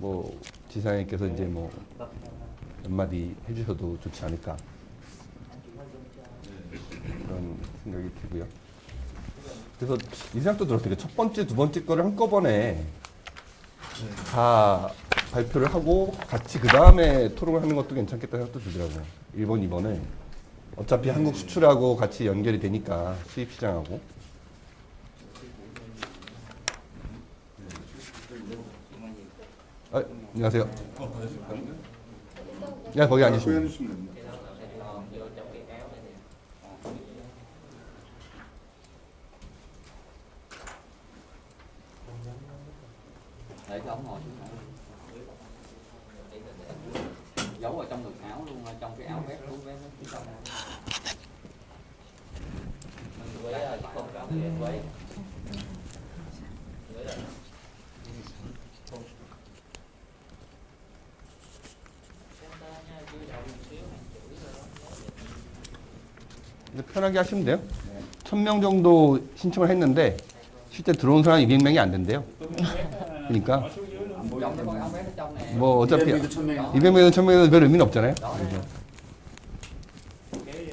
뭐 지사님께서 이제 뭐 한마디 해주셔도 좋지 않을까 그런 생각이 들고요. 그래서 이 생각도 들었어요. 첫 번째, 두 번째 거를 한꺼번에 다 발표를 하고 같이 그 다음에 토론을 하는 것도 괜찮겠다 생각도 들더라고요. 1번, 2번을 어차피 한국 수출하고 같이 연결이 되니까 수입 시장하고. 아, 안녕하세요. 야, 거기 앉으시면 됩니다. để cho ông ngồi xuống ngồi giấu ở trong ngực áo luôn, ở trong cái áo vest luôn phía sau với 편하게 하시면 돼요. 1000명 정도 신청을 했는데 실제 들어온 사람이 200명이 안 된대요. 그러니까 뭐 어차피 200명이든 1000명이든 별 의미는 없잖아요. 그래서.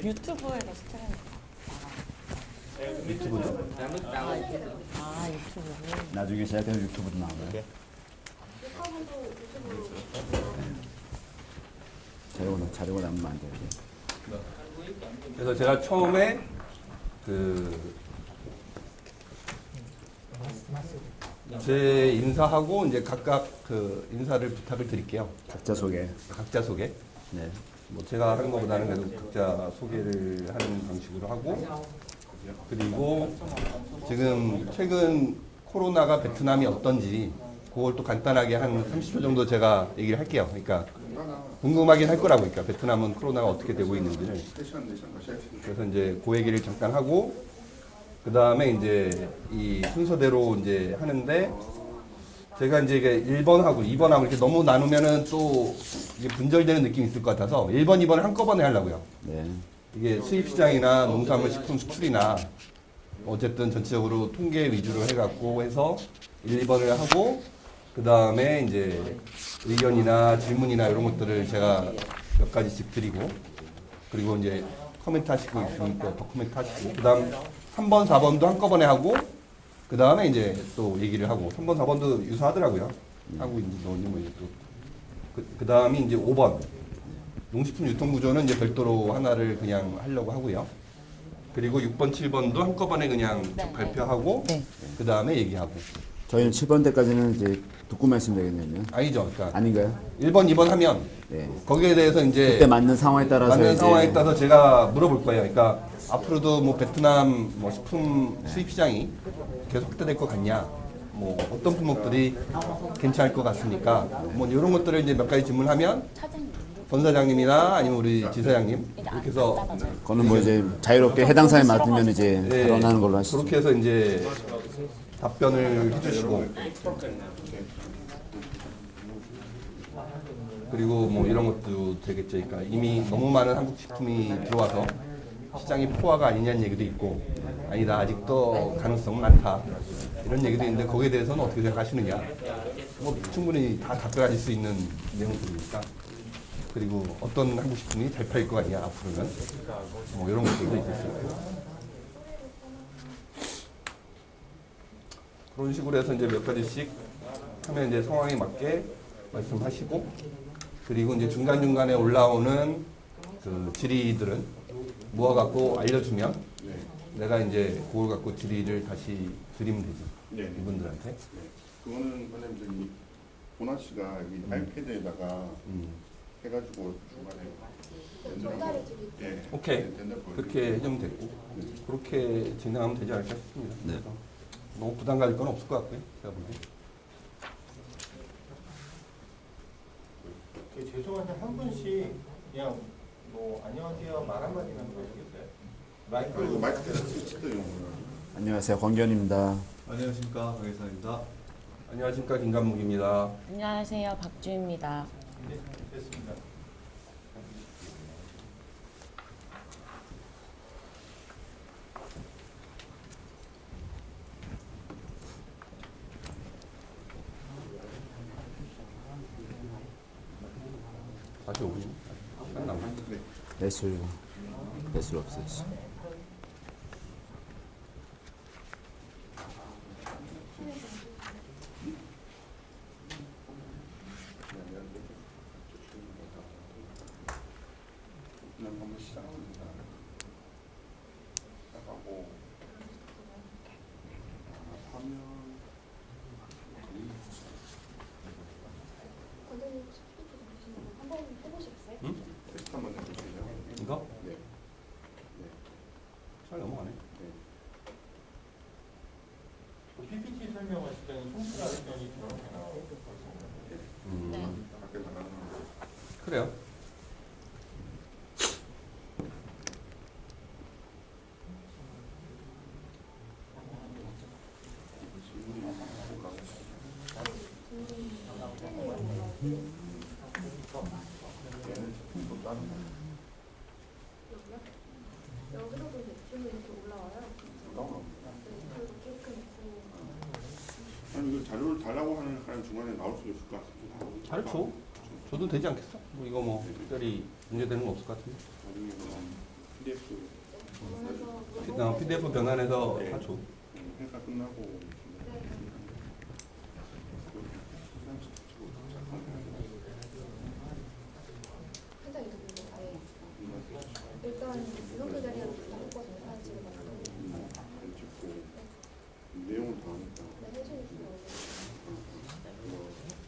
유튜브에서 스트리밍. 유튜브죠? 아, 유튜브로. 나중에 제작해서 유튜브도 나오고요. 자료가 남으면 안 돼요. 그래서 제가 처음에 제 인사하고 이제 각각 그 인사를 부탁을 드릴게요. 각자 소개. 각자 소개. 네. 뭐 제가 하는 것보다는 그래도 각자 소개를 하는 방식으로 하고, 그리고 지금 최근 코로나가 베트남이 어떤지 그걸 또 간단하게 한 30초 정도 제가 얘기를 할게요. 그러니까 궁금하긴 할 거라고. 그러니까 베트남은 코로나가 어떻게 되고 있는지를. 그래서 이제 그 얘기를 잠깐 하고, 그 다음에 이제 이 순서대로 이제 하는데, 제가 이제 이게 1번하고 2번하고 이렇게 너무 나누면은 또 이게 분절되는 느낌이 있을 것 같아서 1번, 2번을 한꺼번에 하려고요. 네. 이게 수입시장이나 농산물 식품 수출이나 어쨌든 전체적으로 통계 위주로 해갖고 해서 1, 2번을 하고, 그 다음에 이제 의견이나 질문이나 이런 것들을 제가 몇 가지씩 드리고, 그리고 이제 코멘트 하시고 있으면 또 코멘트 하시고, 그 다음 3번, 4번도 한꺼번에 하고, 그 다음에 이제 또 얘기를 하고, 3번, 4번도 유사하더라고요. 하고 있는지 뭐 이제 또. 그 다음이 이제 5번. 농식품 유통구조는 이제 별도로 하나를 그냥 하려고 하고요. 그리고 6번, 7번도 한꺼번에 그냥 쭉 발표하고, 네. 그 다음에 얘기하고. 저희는 7번 때까지는 이제 듣고 말씀드리겠네요. 아니죠. 그러니까 아닌가요? 1번, 2번 하면 네. 거기에 대해서 이제 그때 맞는 상황에 따라서 맞는 이제 상황에 따라서 제가 물어볼 거예요. 그러니까 앞으로도 뭐 베트남 뭐 식품 수입 시장이 계속 확대될 것 같냐? 뭐 어떤 품목들이 괜찮을 것 같습니까? 뭐 이런 것들을 이제 몇 가지 질문하면 권 사장님이나 아니면 우리 지사장님 이렇게 해서 그거는 뭐 이제 자유롭게 해당 사항에 맞으면 이제 네, 발언하는 걸로 하시죠. 그렇게 해서 이제 답변을 해주시고, 그리고 뭐 이런 것도 되겠죠. 그러니까 이미 너무 많은 한국 식품이 들어와서 시장이 포화가 아니냐는 얘기도 있고, 아니다 아직도 가능성은 많다 이런 얘기도 있는데, 거기에 대해서는 어떻게 생각하시느냐? 뭐 충분히 다 답변하실 수 있는 내용들이니까. 그리고 어떤 한국 식품이 잘 팔릴 거 아니야 앞으로는, 뭐 이런 것들도 있겠어요. 그런 식으로 해서 이제 몇 가지씩 하면 이제 상황에 맞게 말씀하시고, 그리고 이제 중간중간에 올라오는 그 질의들은 모아갖고 알려주면 내가 이제 그걸 갖고 질의를 다시 드리면 되죠. 네. 이분들한테. 네. 그거는 원래 저기 보나 씨가 이 아이패드에다가 해가지고 중간에 예. 오케이. 된다고 그렇게 해주면 됐고, 그렇게 진행하면 되지 않을까 싶습니다. 네. 그래서 너무 부담 가질 건 없을 것 같고요. 제가 보기엔. 죄송한데 한 분씩 그냥 뭐 안녕하세요 말 한마디만 해주겠어요? 그리고 마이크 대서 치도용. 안녕하세요. 권견입니다. 안녕하십니까, 강혜선입니다. 안녕하십니까, 김감묵입니다. 안녕하세요, 박주입니다. 네, 됐습니다. 45분. 시간 남았네. 매술 없었어. 그냥 한번 시작합니다. 시작하고 화면 원장님 혹시 PPT 좀 주시면 한번 해보시겠어요? 응? 테스트 한번 해보세요. 이거? 네. 잘 넘어가네. PPT 설명하실 때는 송출 아이콘이 저렇게 나오고 밖에 나가는 거. 그래요. 여기서도 대충 이렇게 올라와요. 네, 그리고 조금 있고. 아니 그 자료를 달라고 하는 중간에 나올 수도 있을 것 같기도 하고. 잘 줘. 줘도 되지 않겠어? 뭐 이거 뭐 특별히 문제되는 건 없을 것 같은데. 나중에 그럼 PDF 그래서 PDF 변환해서 다 줘. 회사 끝나고 회장 이름 이거 아예 일단 이렇게 자리에 했거든요. 사진 찍어가지고. 찍고 내용을 다 하니까 네, 해주니까.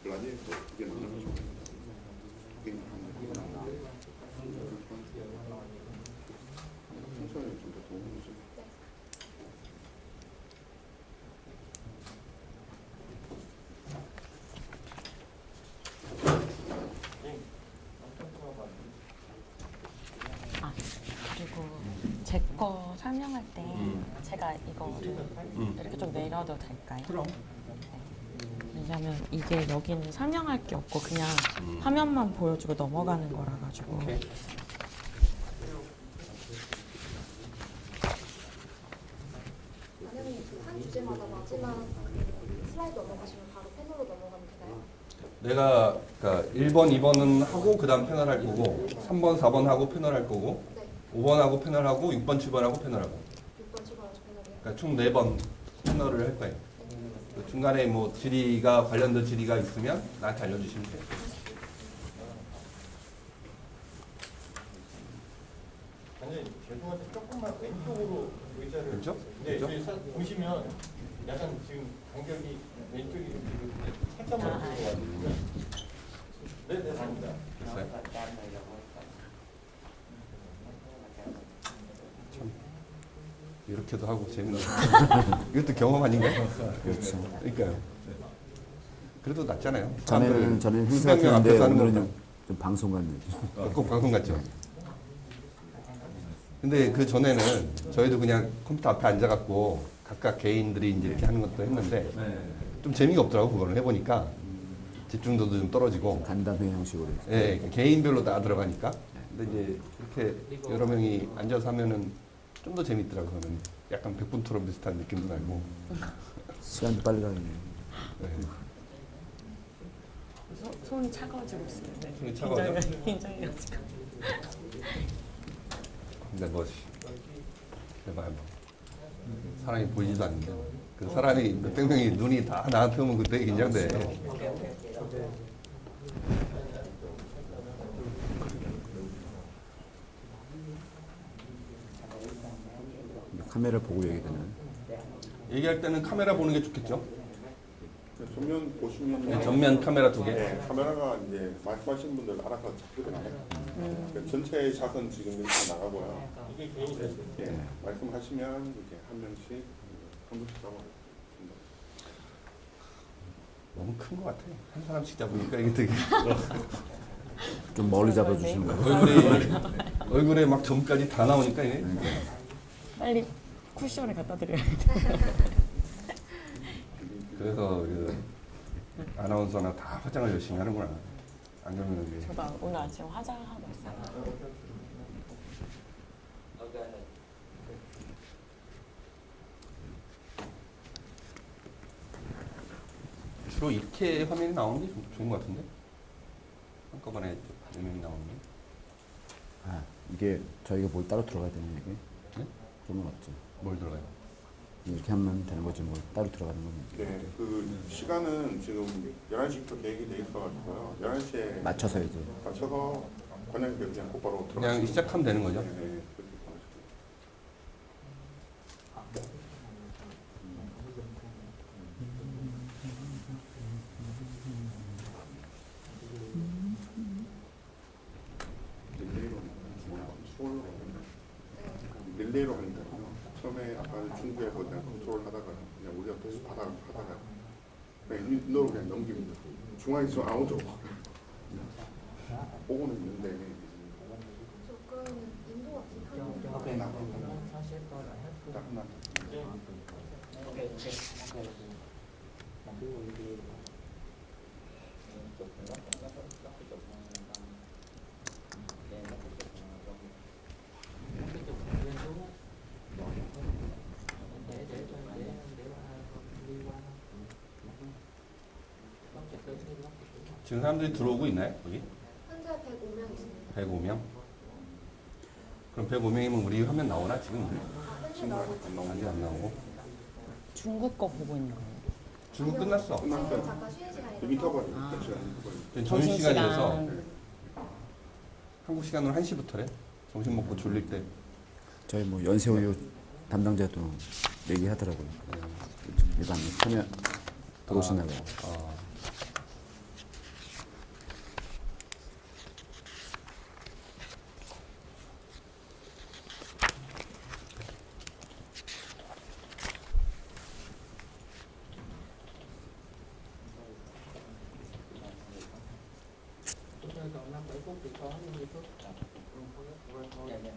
라디에서 그게 나오는 거죠. 그게 평소에 좀더 도움이 되죠. 아, 그리고 제 거 설명할 때 제가 이거를 이렇게 좀 내려도 될까요? 그럼. 왜냐면 이게 여기는 설명할 게 없고 그냥 화면만 보여주고 넘어가는 거라 가지고. 오케이. 만약에 한 주제마다 마지막 그 슬라이드 넘어가시면 바로 패널로 넘어가면 되나요? 내가 그러니까 1번, 2번은 하고 그다음 패널 할 거고 3번, 4번 하고 패널 할 거고 네. 5번 하고 패널 하고 6번, 7번 하고 패널 하고 6번 출발하죠 패널이요. 그러니까 총 4번 패널을 할 거예요. 그 중간에 뭐 질의가 관련된 질의가 있으면 나한테 알려주시면 돼요. 완전히 죄송한데 조금만 왼쪽으로 의자를 왼쪽? 네, 왼쪽? 저희 보시면 약간 지금 간격이 왼쪽이 지금 살짝만 들어가지고요. 네, 네, 아닙니다. 됐어요? 이렇게도 하고 재밌는 이것도 경험 아닌가요? 그렇죠. 그러니까요. 그래도 낫잖아요. 전에는 사람들이 행사 수백 명 같은데 앞에서 하는 오늘은 것보다. 좀 방송 같은 느낌. 꼭 방송 같죠. 근데 그 전에는 저희도 그냥 컴퓨터 앞에 앉아갖고 각각 개인들이 이제 이렇게 하는 것도 했는데 좀 재미가 없더라고 그거를 해보니까 집중도도 좀 떨어지고. 간담회 형식으로. 예, 그러니까 개인별로 다 들어가니까. 근데 이제 이렇게 여러 명이 앉아서 하면은 좀 더 재밌더라고 저는. 약간 백분 토론 비슷한 느낌도 나고. 시간도 빨리 가네. 네. 손이 차가워지고 있어요. 네. 손이 차가워져? 긴장해가지고. 근데 뭐 해봐요 뭐. 사람이 보이지도 않는데 그 사람이 몇백 명이 눈이 다 나한테 오면 그때 긴장돼. 카메라 보고 얘기되는. 얘기할 때는 카메라 보는 게 좋겠죠? 전면 보시면 네, 전면 카메라 2개. 네, 카메라가 이제 말씀하시는 분들 알아서 잡히더라고요. 그러니까 전체 샷은 지금 이렇게 나가고요. 이게 개인이 됐어요. 예, 말씀하시면 이렇게 한 명씩 잡아요. 너무 큰 것 같아요. 한 사람씩 잡으니까 이게 되게 좀 멀리 잡아주시는 거예요. 얼굴에 막 점까지 다 나오니까 이게 빨리 쿠션을 갖다 드려요. 그래서 그 아나운서나 다 화장을 열심히 하는구나. 안 그러면 이게 저도 오늘 아침 화장하고 있어요. 주로 이렇게 화면이 나오는 게 좋은 것 같은데 한꺼번에 4명이 나오는. 아 이게 저희가 뭘 따로 들어가야 되는 이게? 네? 그런 건 없죠. 뭘 들어가요? 이렇게 하면 되는 거지 뭐 따로 들어가는 건 네, 그 시간은 지금 11시부터 계획이 돼 있어가지고요. 11시에 맞춰서 이제 맞춰서 권영님께 그냥 곧바로 그냥 들어가시면 시작하면 되는 거죠? 네, 네, 그렇게 보내실게요. 릴레이로 하니까요. 처음에 아까 중국에서 그냥 컨트롤 하다가 그냥 우리가 계속 하다가 그냥 인도로 그냥 넘깁니다. 중앙에 지금 아무도 보고는 있는데 저 그러면 인도가 비슷한 Ok, Nào. nó xếp coi lại hết. 딱 하나. Ok, ok, ok. Làm cái video. Chụp nó chụp nó chụp lên xuống á. Để đi qua. Nó chụp lên đi nó. 지금 사람들이 들어오고 있나요? 여기? 현재 105명 있습니다. 105명? 그럼 105명이면 우리 화면 나오나 지금? 현재 나오고 있습니다. 아직 안 나오고. 중국 거 보고 있는 거예요. 중국 끝났어. 끝났어요. 지금 잠깐 쉬는 시간이라서 미터버리 아. 시간 지금 점심시간이라서 점심시간. 한국 시간으로 1시부터래. 점심 먹고 졸릴 때. 저희 뭐 연세우유 담당자도 얘기하더라고요. 일반 참여 들어오시나 봐요. 아, Chúng tôi còn 5-7 phút thì có 50 phút. Dạ, dạ.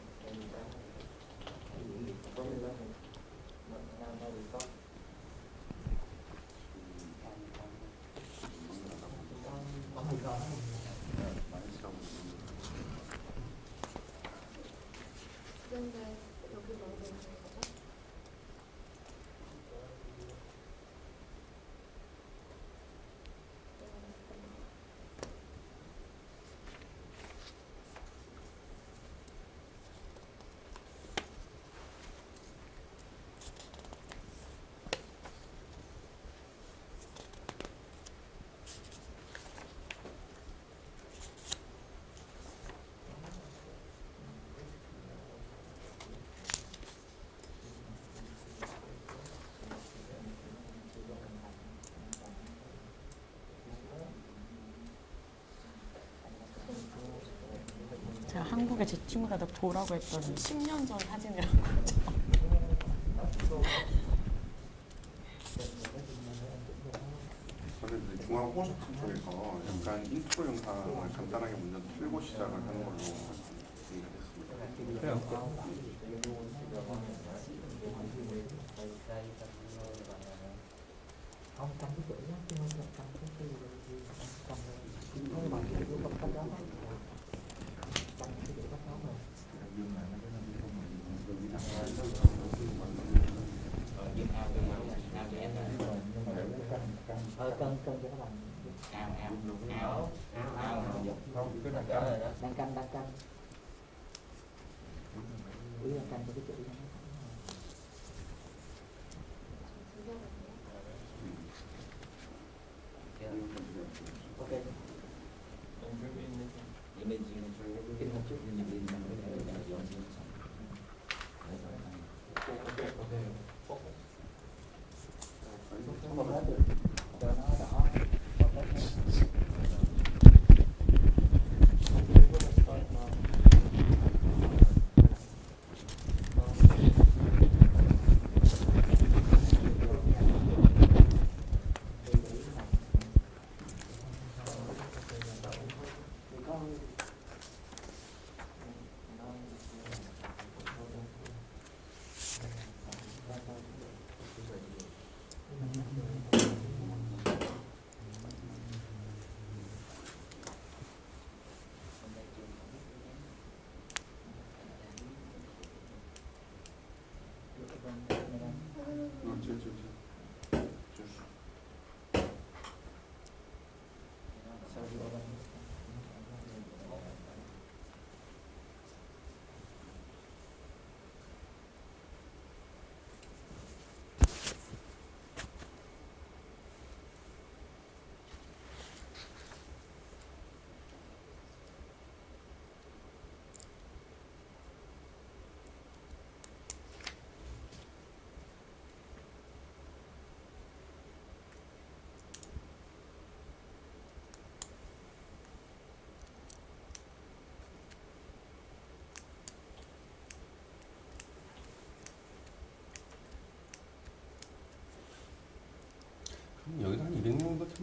그런데 여기 넣어야 되는 거죠? 제가 한국에 제 친구가 나 보라고 했더니 10년 전 사진이라고. 저는 이제 중앙 콘서트 쪽에서 약간 인트로 영상을 간단하게 먼저 틀고 시작을 하는 걸로 얘기가 됐습니다. 그래요. Không trong cái chữ đó, chứ không phải trong cái trong cái bằng chữ của cấp đó. Trong cái chữ cấp đó rồi. Cân cho nó bằng đang canh quý đang canh cho cái chữ đó. Ok. Kinh hôm trước cho nó đỏ.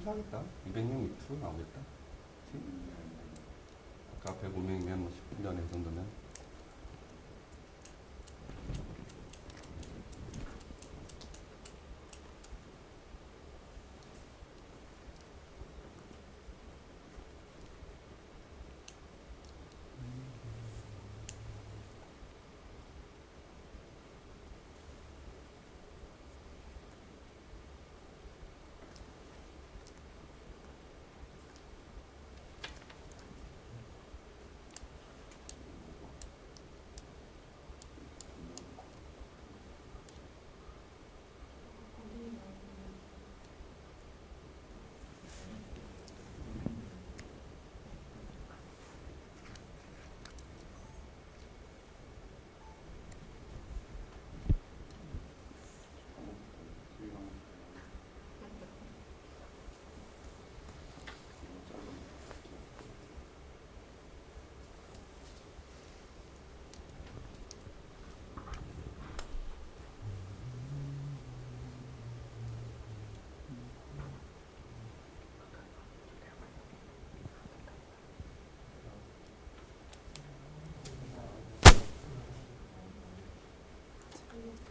충분하겠다. 200명 밑으로 나오겠다. 그치? 아까 105명이면 뭐 10분 전에 이 정도면.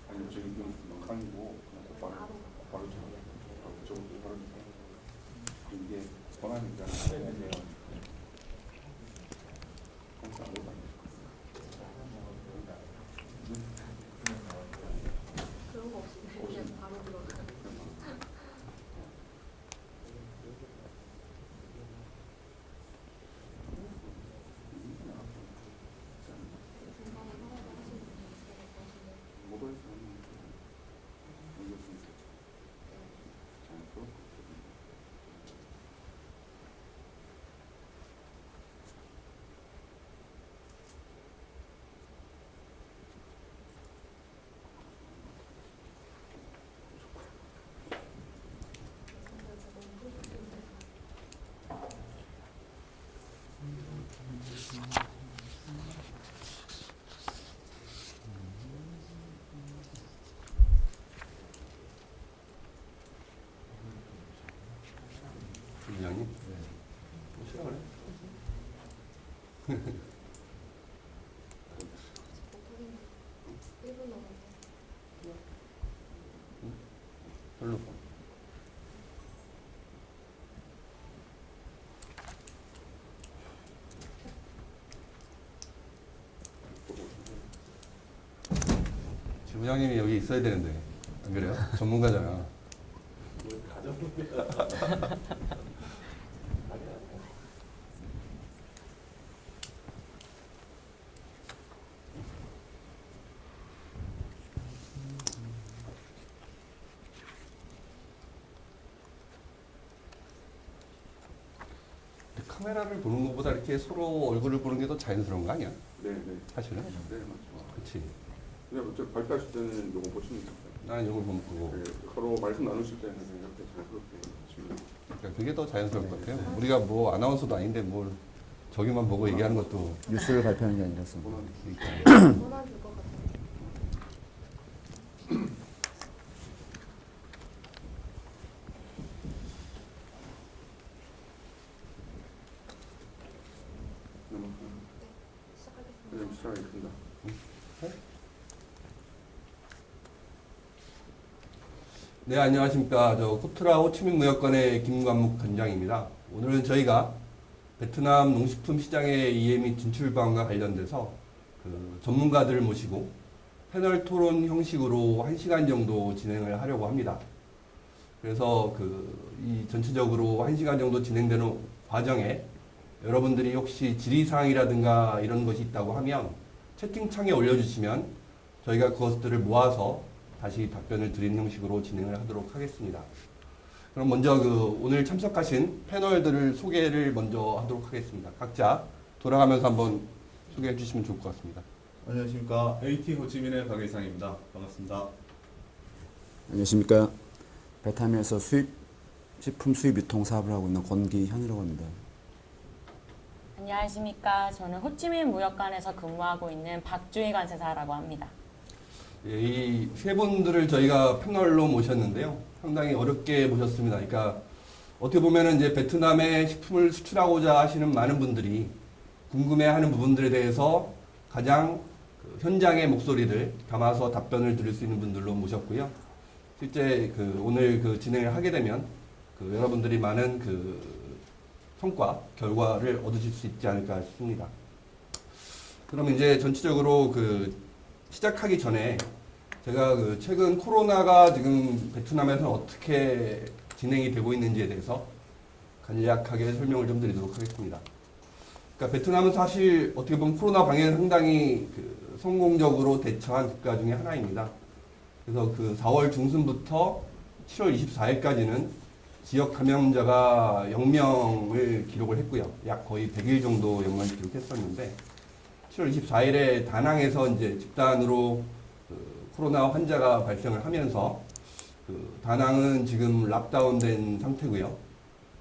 아니 지금 좀 강이고 그래서 바로 저것도 바로 이게 권한이니까 항상 그런 거 없이 그냥 바로 들어가. 부장님? 싫어 그래? 별로. 지부장님이 여기 있어야 되는데 안 그래요? 전문가잖아. 카메라를 보는 것보다 이렇게 서로 얼굴을 보는 게 더 자연스러운 거 아니야? 네네. 사실은? 네 맞죠. 그렇지. 그냥 저 발표하실 때는 요거 보시면 돼요. 나는 이걸 보면 보고. 네, 서로 말씀 나누실 때는 그냥 이렇게 자연스럽게 하시면 그러니까 그게 더 자연스러울 것 같아요. 우리가 뭐 아나운서도 아닌데 뭘 저기만 보고 얘기하는 것도. 뉴스를 발표하는 게 아니라서. 그러니까. 권한 줄것 같아요. 그냥 시작하겠습니다. 네, 안녕하십니까. 저 코트라 호치민 무역관의 김관묵 관장입니다. 오늘은 저희가 베트남 농식품 시장의 이해 및 진출 방안과 관련돼서 그 전문가들을 모시고 패널 토론 형식으로 1시간 정도 진행을 하려고 합니다. 그래서 이 전체적으로 1시간 정도 진행되는 과정에 여러분들이 혹시 질의사항이라든가 이런 것이 있다고 하면 채팅창에 올려주시면 저희가 그것들을 모아서 다시 답변을 드리는 형식으로 진행을 하도록 하겠습니다. 그럼 먼저 오늘 참석하신 패널들을 소개를 먼저 하도록 하겠습니다. 각자 돌아가면서 한번 소개해 주시면 좋을 것 같습니다. 안녕하십니까. AT 호치민의 박일상입니다. 반갑습니다. 안녕하십니까. 베트남에서 식품 수입 유통 사업을 하고 있는 권기현이라고 합니다. 안녕하십니까. 저는 호치민 무역관에서 근무하고 있는 박주희 관세사라고 합니다. 예, 이 세 분들을 저희가 패널로 모셨는데요. 상당히 어렵게 모셨습니다. 그러니까 어떻게 보면은 이제 베트남에 식품을 수출하고자 하시는 많은 분들이 궁금해하는 부분들에 대해서 가장 그 현장의 목소리를 담아서 답변을 드릴 수 있는 분들로 모셨고요. 실제 그 오늘 그 진행을 하게 되면 그 여러분들이 많은 그 성과, 결과를 얻으실 수 있지 않을까 싶습니다. 그럼 이제 전체적으로 그 시작하기 전에 제가 그 최근 코로나가 지금 베트남에서 어떻게 진행이 되고 있는지에 대해서 간략하게 설명을 좀 드리도록 하겠습니다. 그러니까 베트남은 사실 어떻게 보면 코로나 방역에 상당히 그 성공적으로 대처한 국가 중에 하나입니다. 그래서 그 4월 중순부터 7월 24일까지는 지역 감염자가 0명을 기록을 했고요. 약 거의 100일 정도 연말 기록했었는데 7월 24일에 다낭에서 이제 집단으로 그 코로나 환자가 발생을 하면서 그 다낭은 지금 락다운된 상태고요.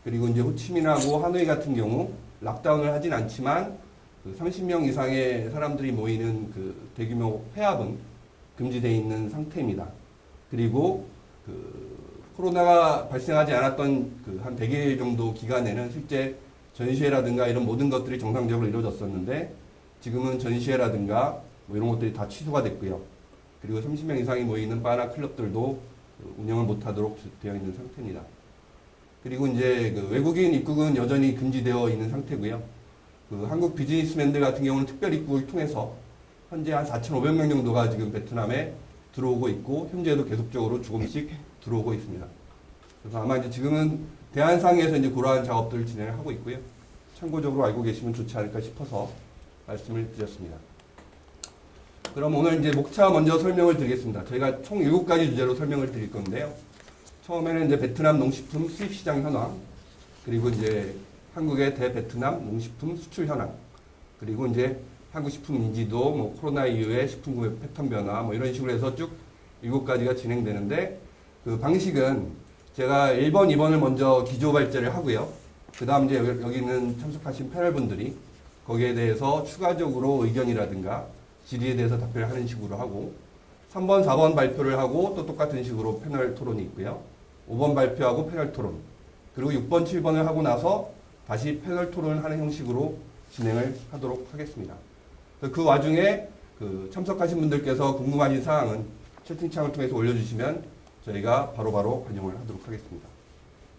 그리고 이제 호치민하고 하노이 같은 경우 락다운을 하진 않지만 그 30명 이상의 사람들이 모이는 그 대규모 회합은 금지되어 있는 상태입니다. 그리고 그 코로나가 발생하지 않았던 그 한 100일 정도 기간에는 실제 전시회라든가 이런 모든 것들이 정상적으로 이루어졌었는데 지금은 전시회라든가 뭐 이런 것들이 다 취소가 됐고요. 그리고 30명 이상이 모이는 바나 클럽들도 운영을 못하도록 되어 있는 상태입니다. 그리고 이제 그 외국인 입국은 여전히 금지되어 있는 상태고요. 그 한국 비즈니스맨들 같은 경우는 특별 입국을 통해서 현재 한 4,500명 정도가 지금 베트남에 들어오고 있고 현재도 계속적으로 조금씩 들어오고 있습니다. 그래서 아마 이제 지금은 대한상에서 이제 그러한 작업들을 진행을 하고 있고요. 참고적으로 알고 계시면 좋지 않을까 싶어서 말씀을 드렸습니다. 그럼 오늘 이제 목차 먼저 설명을 드리겠습니다. 저희가 총 7가지 주제로 설명을 드릴 건데요. 처음에는 이제 베트남 농식품 수입 시장 현황, 그리고 이제 한국의 대베트남 농식품 수출 현황, 그리고 이제 한국 식품 인지도, 뭐 코로나 이후에 식품 구매 패턴 변화, 뭐 이런 식으로 해서 쭉 7가지가 진행되는데 그 방식은 제가 1번, 2번을 먼저 기조 발제를 하고요. 그 다음 이제 여기는 참석하신 패널분들이 거기에 대해서 추가적으로 의견이라든가 질의에 대해서 답변을 하는 식으로 하고 3번, 4번 발표를 하고 또 똑같은 식으로 패널 토론이 있고요. 5번 발표하고 패널 토론, 그리고 6번, 7번을 하고 나서 다시 패널 토론을 하는 형식으로 진행을 하도록 하겠습니다. 그 와중에 그 참석하신 분들께서 궁금하신 사항은 채팅창을 통해서 올려주시면 저희가 바로바로 반영을 하도록 하겠습니다.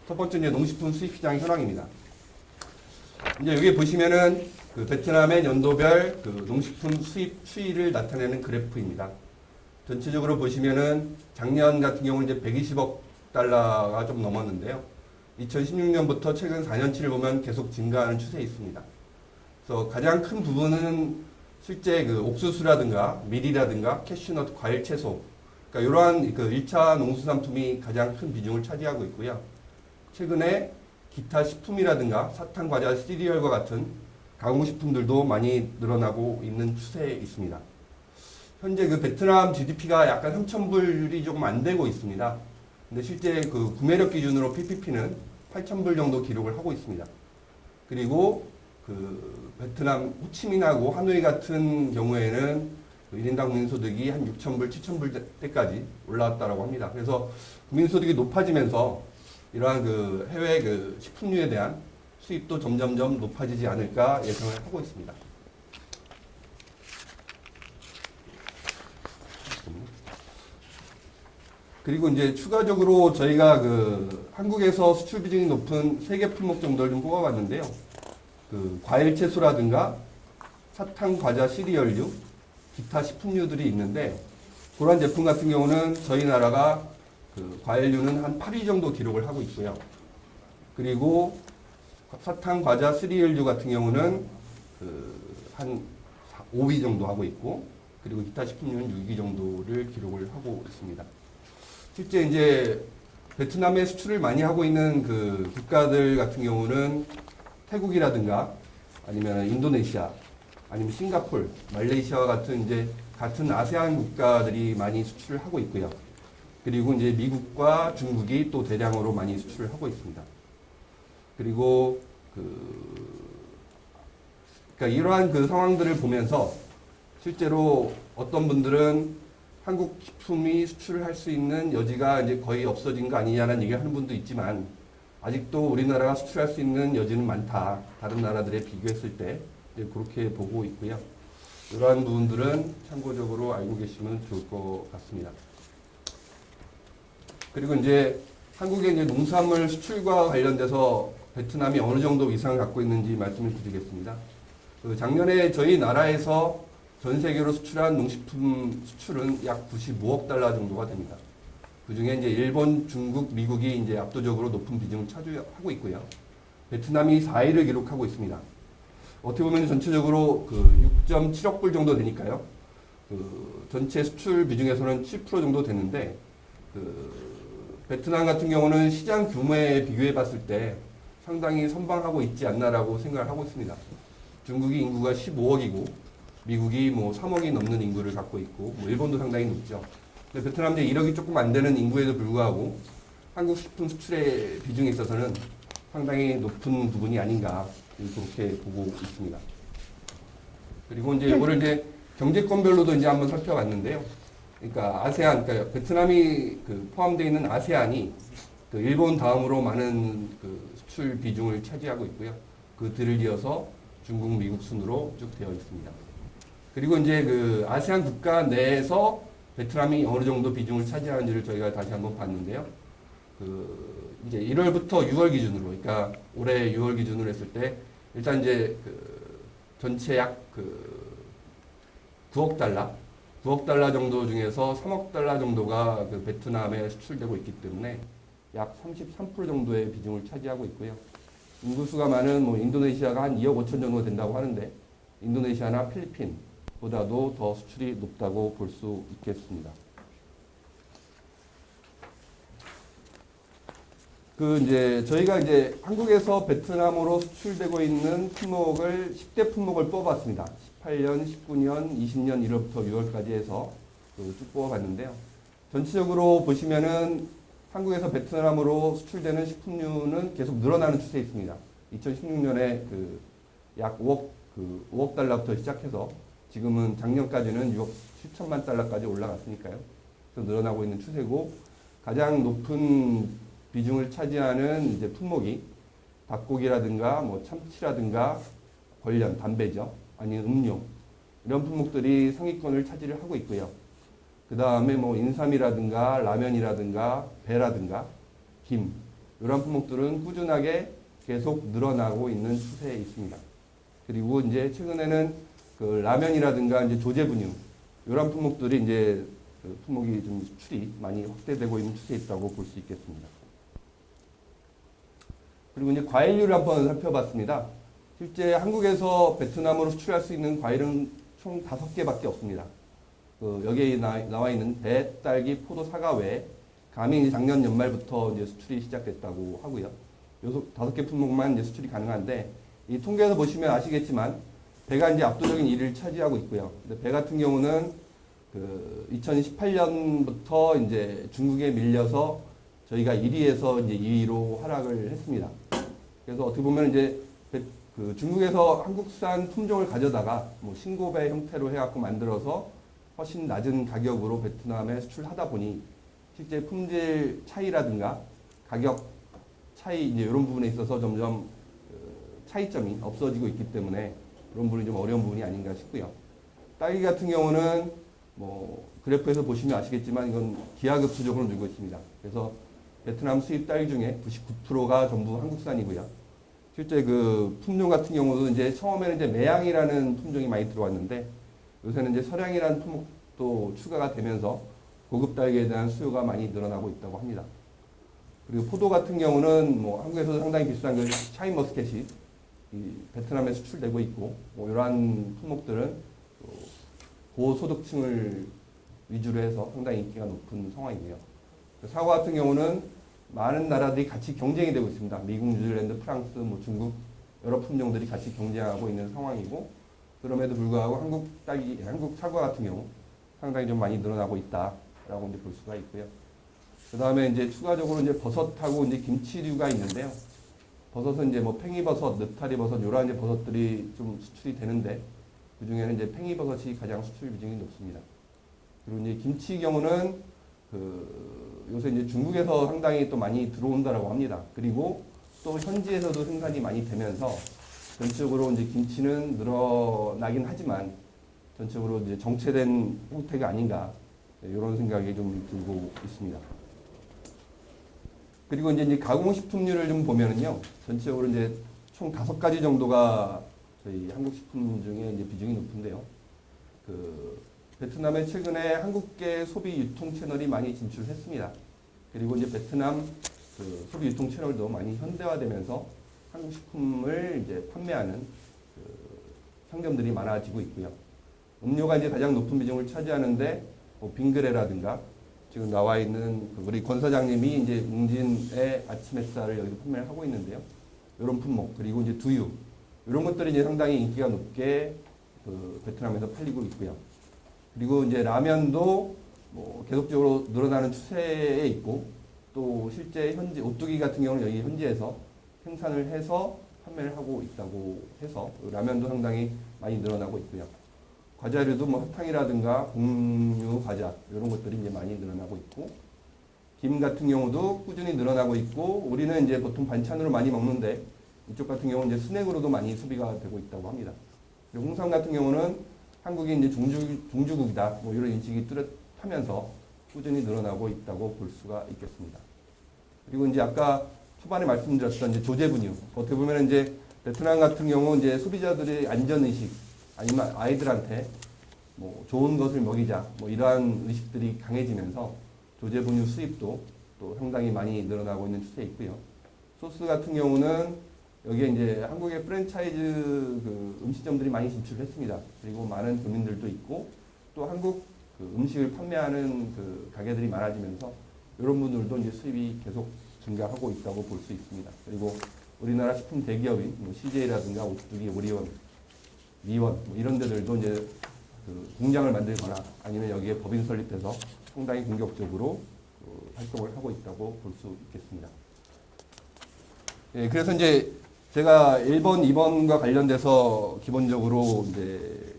첫 번째 이제 농식품 수입 시장 현황입니다. 이제 여기 보시면은 그 베트남의 연도별 그 농식품 수입 추이를 나타내는 그래프입니다. 전체적으로 보시면은 작년 같은 경우는 이제 120억 달러가 좀 넘었는데요. 2016년부터 최근 4년치를 보면 계속 증가하는 추세에 있습니다. 그래서 가장 큰 부분은 실제 그 옥수수라든가 밀이라든가 캐슈넛, 과일, 채소, 그러니까 이러한 그 1차 농수산품이 가장 큰 비중을 차지하고 있고요. 최근에 기타 식품이라든가 사탕, 과자, 시리얼과 같은 가공식품들도 많이 늘어나고 있는 추세에 있습니다. 현재 그 베트남 GDP가 약간 3,000불이 조금 안 되고 있습니다. 근데 실제 그 구매력 기준으로 PPP는 8,000불 정도 기록을 하고 있습니다. 그리고 그 베트남 호치민하고 하노이 같은 경우에는 그 1인당 국민소득이 한 6,000불, 7,000불 대까지 올라왔다고 합니다. 그래서 국민소득이 높아지면서 이러한 그 해외 그 식품류에 대한 수입도 점점점 높아지지 않을까 예상을 하고 있습니다. 그리고 이제 추가적으로 저희가 그 한국에서 수출 비중이 높은 3개 품목 정도를 좀 뽑아봤는데요. 그 과일 채소라든가 사탕, 과자, 시리얼류, 기타 식품류들이 있는데 그러한 제품 같은 경우는 저희 나라가 그 과일류는 한 8위 정도 기록을 하고 있고요. 그리고 사탕, 과자, 시리얼류 같은 경우는 그 한 5위 정도 하고 있고, 그리고 기타 식품류는 6위 정도를 기록을 하고 있습니다. 실제 이제 베트남에 수출을 많이 하고 있는 그 국가들 같은 경우는 태국이라든가 아니면 인도네시아, 아니면 싱가폴, 말레이시아와 같은 이제 같은 아세안 국가들이 많이 수출을 하고 있고요. 그리고 이제 미국과 중국이 또 대량으로 많이 수출을 하고 있습니다. 그리고 그러니까 이러한 그 상황들을 보면서 실제로 어떤 분들은 한국 식품이 수출을 할 수 있는 여지가 이제 거의 없어진 거 아니냐는 얘기를 하는 분도 있지만 아직도 우리나라가 수출할 수 있는 여지는 많다. 다른 나라들에 비교했을 때 이제 그렇게 보고 있고요. 이러한 부분들은 참고적으로 알고 계시면 좋을 것 같습니다. 그리고 이제 한국의 이제 농산물 수출과 관련돼서 베트남이 어느 정도 위상을 갖고 있는지 말씀을 드리겠습니다. 작년에 저희 나라에서 전 세계로 수출한 농식품 수출은 약 95억 달러 정도가 됩니다. 그 중에 이제 일본, 중국, 미국이 이제 압도적으로 높은 비중을 차지하고 있고요. 베트남이 4위를 기록하고 있습니다. 어떻게 보면 전체적으로 6.7억 불 정도 되니까요. 전체 수출 비중에서는 7% 정도 되는데, 베트남 같은 경우는 시장 규모에 비교해 봤을 때 상당히 선방하고 있지 않나라고 생각을 하고 있습니다. 중국이 인구가 15억이고, 미국이 뭐 3억이 넘는 인구를 갖고 있고, 뭐 일본도 상당히 높죠. 근데 베트남도 1억이 조금 안 되는 인구에도 불구하고 한국 식품 수출의 비중에 있어서는 상당히 높은 부분이 아닌가 그렇게 보고 있습니다. 그리고 이제 이거를 이제 경제권별로도 이제 한번 살펴봤는데요. 그러니까 아세안, 그러니까 베트남이 포함되어 있는 아세안이 일본 다음으로 많은 수출 비중을 차지하고 있고요. 그 뒤를 이어서 중국, 미국 순으로 쭉 되어 있습니다. 그리고 이제 아세안 국가 내에서 베트남이 어느 정도 비중을 차지하는지를 저희가 다시 한번 봤는데요. 이제 1월부터 6월 기준으로, 그러니까 올해 6월 기준으로 했을 때, 일단 이제 전체 약 9억 달러 정도 중에서 3억 달러 정도가 베트남에 수출되고 있기 때문에 약 33% 정도의 비중을 차지하고 있고요. 인구수가 많은 뭐 인도네시아가 한 2억 5천 정도 된다고 하는데, 인도네시아나 필리핀, 보다도 더 수출이 높다고 볼 수 있겠습니다. 이제 저희가 이제 한국에서 베트남으로 수출되고 있는 품목을 10대 품목을 뽑아봤습니다. 18년, 19년, 20년 1월부터 6월까지 해서 쭉 뽑아봤는데요. 전체적으로 보시면은 한국에서 베트남으로 수출되는 식품류는 계속 늘어나는 추세에 있습니다. 2016년에 약 5억 달러부터 시작해서 지금은 작년까지는 6억 7천만 달러까지 올라갔으니까요. 그래서 늘어나고 있는 추세고, 가장 높은 비중을 차지하는 이제 품목이 닭고기라든가 뭐 참치라든가 관련 담배죠. 아니면 음료 이런 품목들이 상위권을 차지를 하고 있고요. 그 다음에 뭐 인삼이라든가 라면이라든가 배라든가 김 이런 품목들은 꾸준하게 계속 늘어나고 있는 추세에 있습니다. 그리고 이제 최근에는 라면이라든가 이제 조제분유 이런 품목들이 이제 품목이 좀 수출이 많이 확대되고 있는 추세에 있다고 볼 수 있겠습니다. 그리고 이제 과일류를 한번 살펴봤습니다. 실제 한국에서 베트남으로 수출할 수 있는 과일은 총 5개밖에 없습니다. 여기에 나와 있는 배, 딸기, 포도, 사과 외에 감이 작년 연말부터 이제 수출이 시작됐다고 하고요. 요 5개 품목만 이제 수출이 가능한데, 이 통계에서 보시면 아시겠지만 배가 이제 압도적인 1위를 차지하고 있고요. 근데 배 같은 경우는 2018년부터 이제 중국에 밀려서 저희가 1위에서 이제 2위로 하락을 했습니다. 그래서 어떻게 보면 이제 중국에서 한국산 품종을 가져다가 뭐 신고배 형태로 해갖고 만들어서 훨씬 낮은 가격으로 베트남에 수출하다 보니 실제 품질 차이라든가 가격 차이 이제 이런 부분에 있어서 점점 차이점이 없어지고 있기 때문에 그런 부분이 좀 어려운 부분이 아닌가 싶고요. 딸기 같은 경우는 뭐 그래프에서 보시면 아시겠지만 이건 기하급수적으로 늘고 있습니다. 그래서 베트남 수입 딸기 중에 99%가 전부 한국산이고요. 실제 품종 같은 경우도 이제 처음에는 이제 매양이라는 품종이 많이 들어왔는데 요새는 이제 서량이라는 품목도 추가가 되면서 고급 딸기에 대한 수요가 많이 늘어나고 있다고 합니다. 그리고 포도 같은 경우는 뭐 한국에서도 상당히 비싼 샤인머스켓이 베트남에 수출되고 있고, 뭐 이러한 품목들은 고소득층을 위주로 해서 상당히 인기가 높은 상황이고요. 사과 같은 경우는 많은 나라들이 같이 경쟁이 되고 있습니다. 미국, 뉴질랜드, 프랑스, 뭐 중국 여러 품종들이 같이 경쟁하고 있는 상황이고, 그럼에도 불구하고 한국 사과 같은 경우 상당히 좀 많이 늘어나고 있다라고 이제 볼 수가 있고요. 그 다음에 이제 추가적으로 이제 버섯하고 이제 김치류가 있는데요. 버섯은 이제 뭐 팽이버섯, 느타리버섯 이런 이제 버섯들이 좀 수출이 되는데 그 중에는 이제 팽이버섯이 가장 수출 비중이 높습니다. 그리고 이제 김치 경우는 요새 이제 중국에서 상당히 또 많이 들어온다라고 합니다. 그리고 또 현지에서도 생산이 많이 되면서 전체적으로 이제 김치는 늘어나긴 하지만 전체적으로 이제 정체된 형태가 아닌가 이런 생각이 좀 들고 있습니다. 그리고 이제 가공식품류를 좀 보면은요, 전체적으로 이제 총 5가지 정도가 저희 한국 식품 중에 이제 비중이 높은데요. 그 베트남에 최근에 한국계 소비 유통 채널이 많이 진출했습니다. 그리고 이제 베트남 그 소비 유통 채널도 많이 현대화되면서 한국 식품을 이제 판매하는 그 상점들이 많아지고 있고요. 음료가 이제 가장 높은 비중을 차지하는데 뭐 빙그레라든가 지금 나와 있는 우리 권 사장님이 이제 웅진의 아침 햇살을 여기서 판매를 하고 있는데요. 이런 품목 그리고 이제 두유 이런 것들이 이제 상당히 인기가 높게 그 베트남에서 팔리고 있고요. 그리고 이제 라면도 뭐 계속적으로 늘어나는 추세에 있고 또 실제 현지 오뚜기 같은 경우는 여기 현지에서 생산을 해서 판매를 하고 있다고 해서 라면도 상당히 많이 늘어나고 있고요. 과자류도 뭐 사탕이라든가 곡류 과자 이런 것들이 이제 많이 늘어나고 있고 김 같은 경우도 꾸준히 늘어나고 있고 우리는 이제 보통 반찬으로 많이 먹는데 이쪽 같은 경우는 이제 스낵으로도 많이 소비가 되고 있다고 합니다. 그리고 홍삼 같은 경우는 한국이 이제 종주국이다 뭐 이런 인식이 뚜렷하면서 꾸준히 늘어나고 있다고 볼 수가 있겠습니다. 그리고 이제 아까 초반에 말씀드렸던 이제 조제분유 어떻게 보면 이제 베트남 같은 경우 이제 소비자들의 안전 의식 아니면 아이들한테 뭐 좋은 것을 먹이자 뭐 이러한 의식들이 강해지면서 조제분유 수입도 또 상당히 많이 늘어나고 있는 추세에 있고요. 소스 같은 경우는 여기에 이제 한국의 프랜차이즈 그 음식점들이 많이 진출했습니다. 그리고 많은 교민들도 있고 또 한국 그 음식을 판매하는 그 가게들이 많아지면서 이런 분들도 이제 수입이 계속 증가하고 있다고 볼 수 있습니다. 그리고 우리나라 식품 대기업인 뭐 CJ라든가 오뚜기, 오리온, 미원 뭐 이런 데들도 이제 그 공장을 만들거나 아니면 여기에 법인 설립해서 상당히 공격적으로 그 활동을 하고 있다고 볼 수 있겠습니다. 예, 그래서 이제 제가 1번, 2번과 관련돼서 기본적으로 이제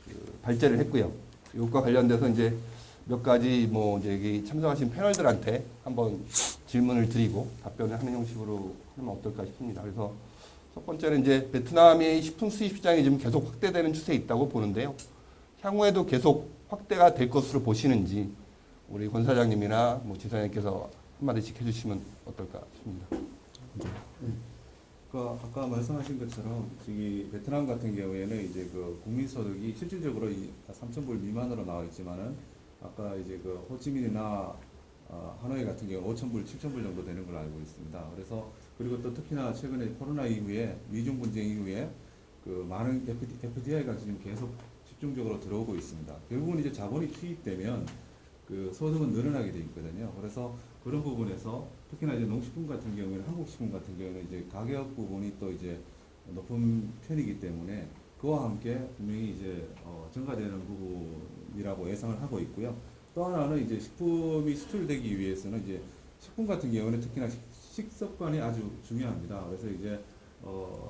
그 발제를 했고요. 이것과 관련돼서 이제 몇 가지 뭐 이제 여기 참석하신 패널들한테 한번 질문을 드리고 답변을 하는 형식으로 하면 어떨까 싶습니다. 그래서 첫 번째는 이제 베트남의 식품 수입 시장이 지금 계속 확대되는 추세에 있다고 보는데요. 향후에도 계속 확대가 될 것으로 보시는지 우리 권 사장님이나 뭐 지사님께서 한마디씩 해주시면 어떨까 싶습니다. 아까 말씀하신 것처럼 저기 베트남 같은 경우에는 이제 그 국민소득이 실질적으로 3,000불 미만으로 나와 있지만은 아까 이제 그 호치민이나 하노이 같은 경우 5,000불, 7,000불 정도 되는 걸로 알고 있습니다. 그래서 그리고 또 특히나 최근에 코로나 이후에 미중 분쟁 이후에 그 많은 FDI가 지금 계속 집중적으로 들어오고 있습니다. 결국은 이제 자본이 투입되면 그 소득은 늘어나게 돼 있거든요. 그래서 그런 부분에서 특히나 이제 농식품 같은 경우에는 한국 식품 같은 경우에는 이제 가격 부분이 또 이제 높은 편이기 때문에 그와 함께 분명히 이제 증가되는 부분이라고 예상을 하고 있고요. 또 하나는 이제 식품이 수출되기 위해서는 이제 식품 같은 경우는 특히나 식습관이 아주 중요합니다. 그래서 이제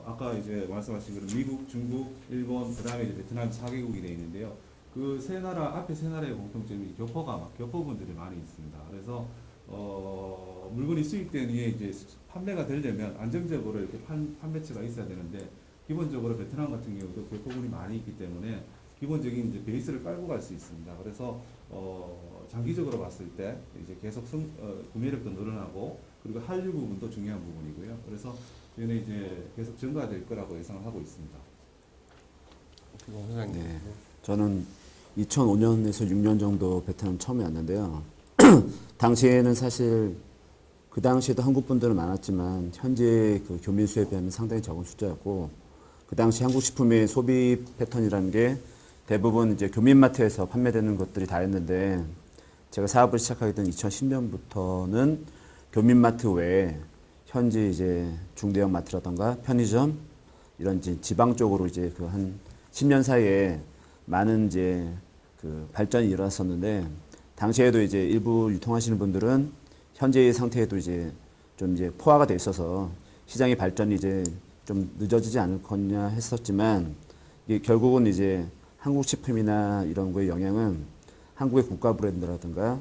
아까 이제 말씀하신 그런 미국, 중국, 일본, 그다음에 이제 베트남 4개국이 되어 있는데요. 그 세 나라 앞에 세 나라의 공통점이 교포분들이 많이 있습니다. 그래서 물건이 수입된 뒤에 이제 판매가 되려면 안정적으로 이렇게 판매처가 있어야 되는데 기본적으로 베트남 같은 경우도 교포분이 많이 있기 때문에 기본적인 이제 베이스를 깔고 갈 수 있습니다. 그래서 장기적으로 봤을 때 이제 계속 구매력도 늘어나고 그리고 한류 부분도 중요한 부분이고요. 그래서 저희는 이제 계속 증가될 거라고 예상을 하고 있습니다. 네, 저는 2005년에서 6년 정도 베트남 처음에 왔는데요. 당시에는 사실 그 당시에도 한국 분들은 많았지만 현재 그 교민 수에 비하면 상당히 적은 숫자였고 그 당시 한국 식품의 소비 패턴이라는 게 대부분 이제 교민마트에서 판매되는 것들이 다였는데 제가 사업을 시작하게 된 2010년부터는 교민마트 외에 현지 이제 중대형 마트라던가 편의점 이런 이제 지방 쪽으로 이제 그 한 10년 사이에 많은 이제 그 발전이 일어났었는데 당시에도 이제 일부 유통하시는 분들은 현재의 상태에도 이제 좀 이제 포화가 돼 있어서 시장의 발전이 이제 좀 늦어지지 않을 거냐 했었지만 이게 결국은 이제 한국 식품이나 이런 거의 영향은 한국의 국가 브랜드라든가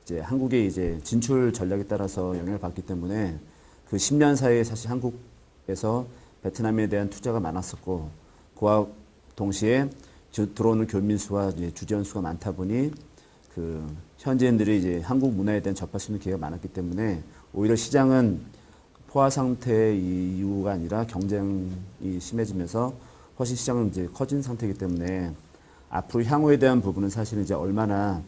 이제 한국의 이제 진출 전략에 따라서 영향을 받기 때문에 그 10년 사이에 사실 한국에서 베트남에 대한 투자가 많았었고 그와 동시에 들어오는 교민 수와 이제 주재원 수가 많다 보니 그 현지인들이 이제 한국 문화에 대한 접할 수 있는 기회가 많았기 때문에 오히려 시장은 포화 상태의 이유가 아니라 경쟁이 심해지면서 훨씬 시장은 이제 커진 상태이기 때문에 앞으로 향후에 대한 부분은 사실은 이제 얼마나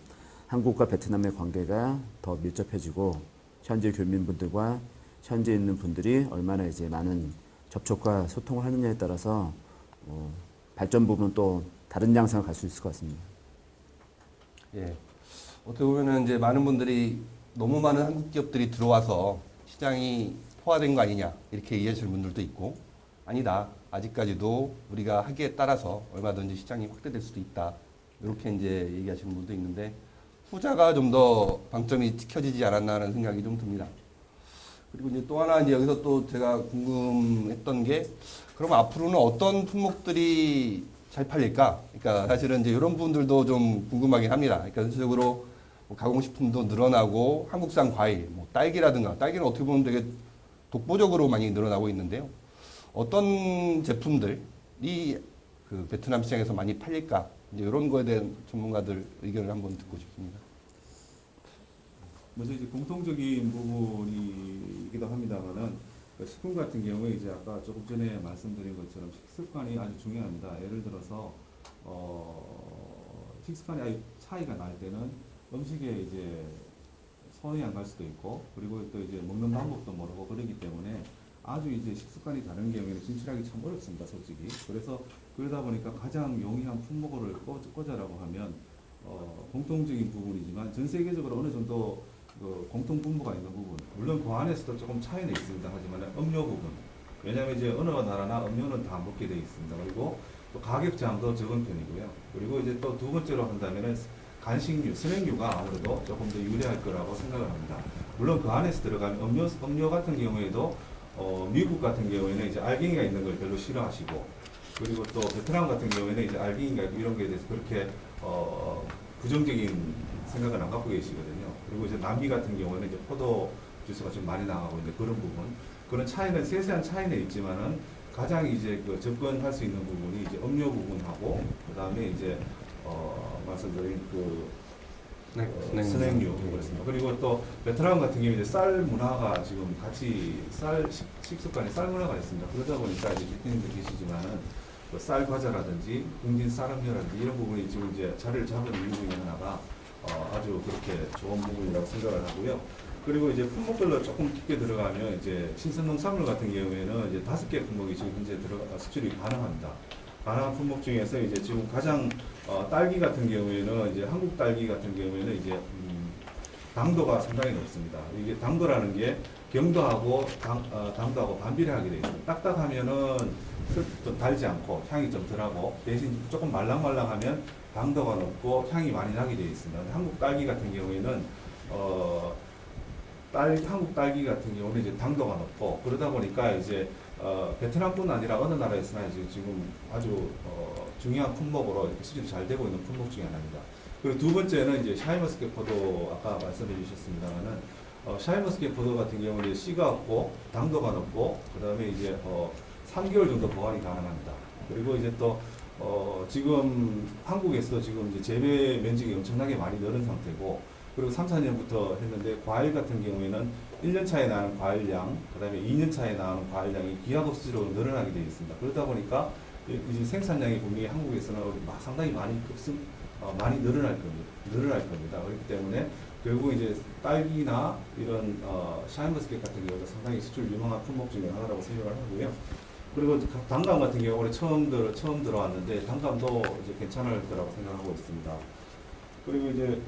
한국과 베트남의 관계가 더 밀접해지고 현지 교민분들과 현지에 있는 분들이 얼마나 이제 많은 접촉과 소통을 하느냐에 따라서 발전 부분은 또 다른 양상을 갈 수 있을 것 같습니다. 예. 어떻게 보면은 이제 많은 분들이 너무 많은 한국 기업들이 들어와서 시장이 포화된 거 아니냐 이렇게 이해하시는 분들도 있고 아니다. 아직까지도 우리가 하기에 따라서 얼마든지 시장이 확대될 수도 있다. 이렇게 이제 얘기하시는 분도 있는데 후자가 좀 더 방점이 찍혀지지 않았나 하는 생각이 좀 듭니다. 그리고 이제 또 하나 이제 여기서 또 제가 궁금했던 게 그럼 앞으로는 어떤 품목들이 잘 팔릴까? 그러니까 사실은 이제 이런 부분들도 좀 궁금하긴 합니다. 그러니까 전체적으로 뭐 가공식품도 늘어나고 한국산 과일, 뭐 딸기라든가 딸기는 어떻게 보면 되게 독보적으로 많이 늘어나고 있는데요. 어떤 제품들이 그 베트남 시장에서 많이 팔릴까? 이제 이런 거에 대한 전문가들 의견을 한번 듣고 싶습니다. 먼저 이제 공통적인 부분이기도 합니다만은 그 식품 같은 경우에 이제 아까 조금 전에 말씀드린 것처럼 식습관이 아주 중요합니다. 예를 들어서 식습관이 아주 차이가 날 때는 음식에 이제 손이 안 갈 수도 있고 그리고 또 이제 먹는 방법도 모르고 그러기 때문에 아주 이제 식습관이 다른 경우에는 진출하기 참 어렵습니다, 솔직히. 그래서 그러다 보니까 가장 용이한 품목을 꽂아라고 하면 공통적인 부분이지만 전 세계적으로 어느 정도 그 공통 분모가 있는 부분, 물론 그 안에서도 조금 차이는 있습니다. 하지만 음료 부분, 왜냐하면 이제 어느 나라나 음료는 다 먹게 되어 있습니다. 그리고 또 가격 제한도 적은 편이고요. 그리고 이제 또 두 번째로 한다면은 간식류, 스낵류가 아무래도 조금 더 유리할 거라고 생각을 합니다. 물론 그 안에서 들어가는 음료 같은 경우에도 미국 같은 경우에는 이제 알갱이가 있는 걸 별로 싫어하시고 그리고 또 베트남 같은 경우에는 이제 알갱이가 이런 거에 대해서 그렇게 부정적인 생각은 안 갖고 계시거든요. 그리고 이제 남미 같은 경우에는 이제 포도 주스가 좀 많이 나가고 있는데 그런 부분, 그런 차이는 세세한 차이는 있지만은 가장 이제 그 접근할 수 있는 부분이 이제 음료 부분하고 그 다음에 이제 말씀드린 그 스낵류 그렇습니다. 그리고 또 베트남 같은 경우에 이제 쌀 문화가 지금 같이 식습관에 쌀 문화가 있습니다. 그러다 보니까 이제 대표님도 계시지만은 그 쌀 과자라든지 궁진 쌀음료라든지 이런 부분이 지금 이제 자리를 잡은 이유 중에 하나가 아주 그렇게 좋은 부분이라고 생각을 하고요. 그리고 이제 품목별로 조금 깊게 들어가면 이제 신선농산물 같은 경우에는 이제 5개 품목이 지금 현재 수출이 가능합니다. 가능한 품목 중에서 이제 지금 가장 딸기 같은 경우에는 이제 한국 딸기 같은 경우에는 이제 당도가 상당히 높습니다. 이게 당도라는 게 경도하고 당도하고 반비례하게 되어 있습니다. 딱딱하면은 좀 달지 않고 향이 좀 덜하고 대신 조금 말랑말랑하면 당도가 높고 향이 많이 나게 되어 있습니다. 한국 딸기 같은 경우에는 한국 딸기 같은 경우는 이제 당도가 높고 그러다 보니까 이제 베트남뿐 아니라 어느 나라에서나 이제 지금 아주 중요한 품목으로 이렇게 수출이 잘 되고 있는 품목 중에 하나입니다. 그리고 두 번째는 이제 샤인머스켓 포도 아까 말씀해 주셨습니다만은 샤인머스켓 포도 같은 경우는 씨가 없고 당도가 높고 그 다음에 이제 3개월 정도 보관이 가능합니다. 그리고 이제 또 지금 한국에서 지금 이제 재배 면적이 엄청나게 많이 늘은 상태고 그리고 3, 4년부터 했는데 과일 같은 경우에는 1년 차에 나는 과일량, 그 다음에 2년 차에 나오는 과일량이 기하급수적으로 늘어나게 되어 있습니다. 그러다 보니까 이제 생산량이 분명히 한국에서는 상당히 많이 늘어날 겁니다. 그렇기 때문에 결국 이제 딸기나 이런 샤인머스켓 같은 경우도 상당히 수출 유망한 품목 중에 하나라고 생각을 하고요. 그리고 단감 같은 경우 올해 처음 들어왔는데 단감도 이제 괜찮을 거라고 생각하고 있습니다. 그리고 이제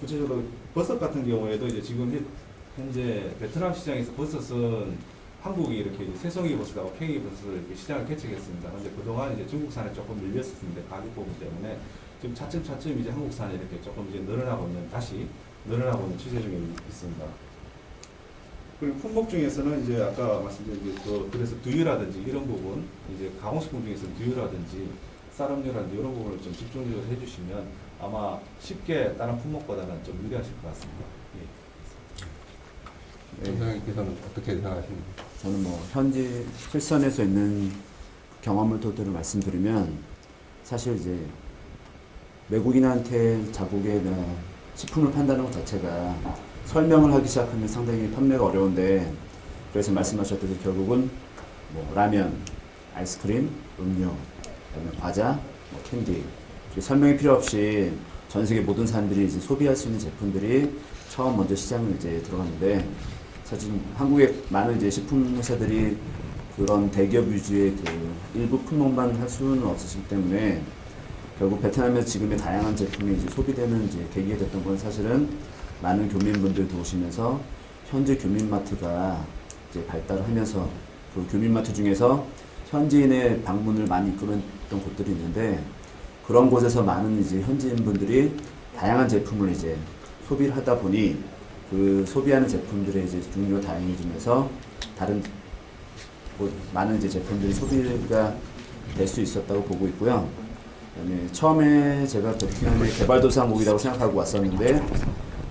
구체적으로 버섯 같은 경우에도 이제 지금 현재 베트남 시장에서 버섯은 한국이 이렇게 새송이 버섯하고 팽이 버섯을 이렇게 시장을 개척했습니다. 그런데 그동안 이제 중국산에 조금 밀렸었는데 가격 부분 때문에 지금 차츰 이제 한국산에 이렇게 조금 이제 다시 늘어나고 있는 추세 중에 있습니다. 그리고 품목 중에서는 이제 아까 말씀드린 그래서 두유라든지 이런 부분, 이제 가공식품 중에서 두유라든지 쌀음료라든지 이런 부분을 좀 집중적으로 해주시면 아마 쉽게 다른 품목보다는 좀 유리하실 것 같습니다. 예. 선생님께서는 어떻게 생각하십니까? 저는 뭐 현지 실선에서 있는 경험을 토대로 말씀드리면 사실 이제 외국인한테 자국의 식품을 판다는 것 자체가 설명을 하기 시작하면 상당히 판매가 어려운데, 그래서 말씀하셨듯이 결국은 뭐 라면, 아이스크림, 음료, 그다음에 과자, 뭐 캔디, 설명이 필요 없이 전 세계 모든 사람들이 이제 소비할 수 있는 제품들이 처음 먼저 시장을 이제 들어갔는데, 사실 한국의 많은 이제 식품 회사들이 그런 대기업 위주의 그 일부 품목만 할 수는 없으시기 때문에 결국 베트남에서 지금의 다양한 제품이 이제 소비되는 이제 계기가 됐던 건 사실은 많은 교민분들 도우시면서 현지 교민마트가 이제 발달을 하면서 그 교민마트 중에서 현지인의 방문을 많이 이끌었던 곳들이 있는데, 그런 곳에서 많은 이제 현지인분들이 다양한 제품을 이제 소비를 하다 보니 그 소비하는 제품들의 이제 종류가 다양해지면서 다른 뭐 많은 이제 제품들이 소비가 될 수 있었다고 보고 있고요. 그다음에 처음에 제가 베트남의 개발도상국이라고 생각하고 왔었는데,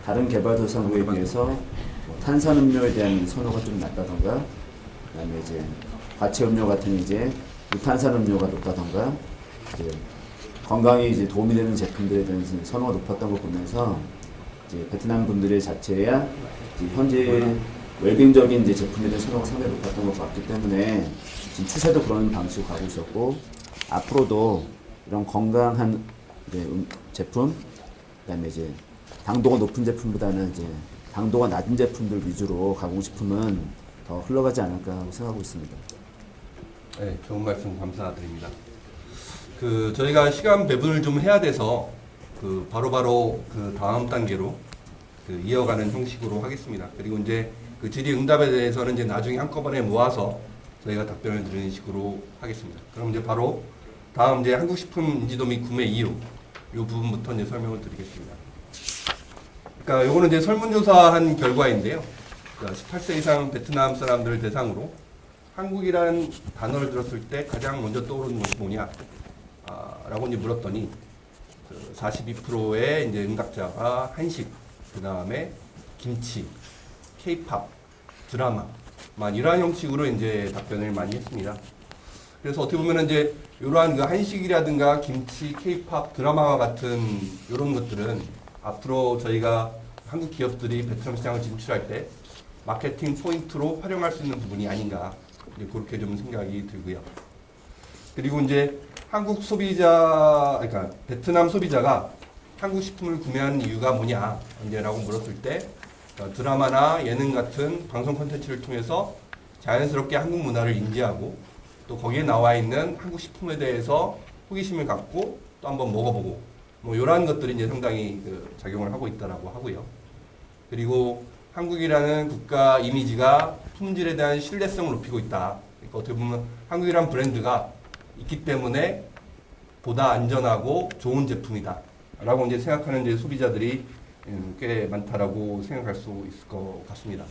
다른 개발도상국에 비해서 뭐 탄산음료에 대한 선호가 좀 낮다던가, 그다음에 이제 과채음료 같은 이제 무탄산음료가 높다던가, 이제 건강에 이제 도움이 되는 제품들에 대한 선호가 높았던 걸 보면서 이제 베트남 분들의 자체야 이제 현재 웰빙적인 이제 제품에 대한 선호가 상당히 높았던 것 같기 때문에 지금 추세도 그런 방식으로 가고 있었고, 앞으로도 이런 건강한 이제 제품, 그다음에 이제 당도가 높은 제품보다는 이제 당도가 낮은 제품들 위주로 가공식품은 더 흘러가지 않을까 하고 생각하고 있습니다. 네, 좋은 말씀 감사드립니다. 저희가 시간 배분을 좀 해야 돼서 바로바로 다음 단계로 이어가는 형식으로 하겠습니다. 그리고 이제 질의응답에 대해서는 이제 나중에 한꺼번에 모아서 저희가 답변을 드리는 식으로 하겠습니다. 그럼 이제 바로 다음 이제 한국식품 인지도 및 구매 이유 이 부분부터 이제 설명을 드리겠습니다. 그러니까 요거는 이제 설문조사한 결과인데요. 그러니까 18세 이상 베트남 사람들을 대상으로 한국이라는 단어를 들었을 때 가장 먼저 떠오르는 것이 뭐냐? 라고 이제 물었더니 42%의 이제 응답자가 한식, 그 다음에 김치, K-팝, 드라마, 이러한 형식으로 이제 답변을 많이 했습니다. 그래서 어떻게 보면 이제 이러한 그 한식이라든가 김치, K-팝, 드라마와 같은 이런 것들은 앞으로 저희가 한국 기업들이 베트남 시장을 진출할 때 마케팅 포인트로 활용할 수 있는 부분이 아닌가, 이제 그렇게 좀 생각이 들고요. 그리고 이제 한국 소비자, 그러니까 베트남 소비자가 한국 식품을 구매하는 이유가 뭐냐, 라고 물었을 때 드라마나 예능 같은 방송 콘텐츠를 통해서 자연스럽게 한국 문화를 인지하고 또 거기에 나와 있는 한국 식품에 대해서 호기심을 갖고 또 한번 먹어보고 이러한 것들이 이제 상당히 작용을 하고 있다라고 하고요. 그리고 한국이라는 국가 이미지가 품질에 대한 신뢰성을 높이고 있다. 그러니까 어떻게 보면 한국이라는 브랜드가 있기 때문에 보다 안전하고 좋은 제품이다 라고 이제 생각하는 이제 소비자들이 꽤 많다라고 생각할 수 있을 것 같습니다.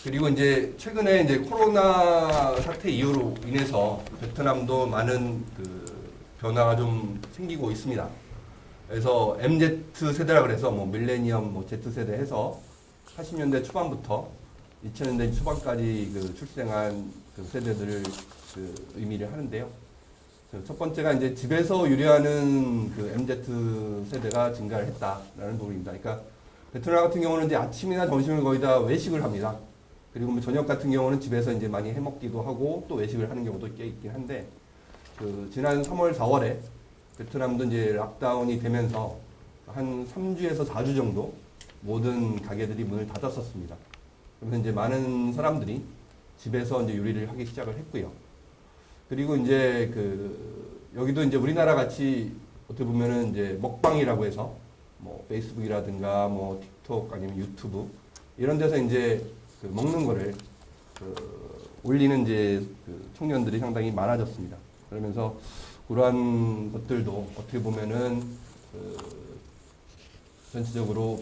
그리고 이제 최근에 이제 코로나 사태 이후로 인해서 베트남도 많은 변화가 좀 생기고 있습니다. 그래서 MZ 세대라 그래서 밀레니엄 Z 세대 해서 80년대 초반부터 2000년대 초반까지 출생한 세대들을 의미를 하는데요. 첫 번째가 이제 집에서 요리하는 MZ 세대가 증가를 했다라는 부분입니다. 그러니까 베트남 같은 경우는 이제 아침이나 점심을 거의 다 외식을 합니다. 그리고 저녁 같은 경우는 집에서 이제 많이 해 먹기도 하고 또 외식을 하는 경우도 꽤 있긴 한데, 지난 3월, 4월에 베트남도 이제 락다운이 되면서 한 3주에서 4주 정도 모든 가게들이 문을 닫았었습니다. 그래서 이제 많은 사람들이 집에서 이제 요리를 하기 시작을 했고요. 그리고 이제 여기도 이제 우리나라 같이 어떻게 보면은 이제 먹방이라고 해서 페이스북이라든가 틱톡 아니면 유튜브 이런 데서 이제 먹는 거를 올리는 이제 청년들이 상당히 많아졌습니다. 그러면서 그러한 것들도 어떻게 보면은 전체적으로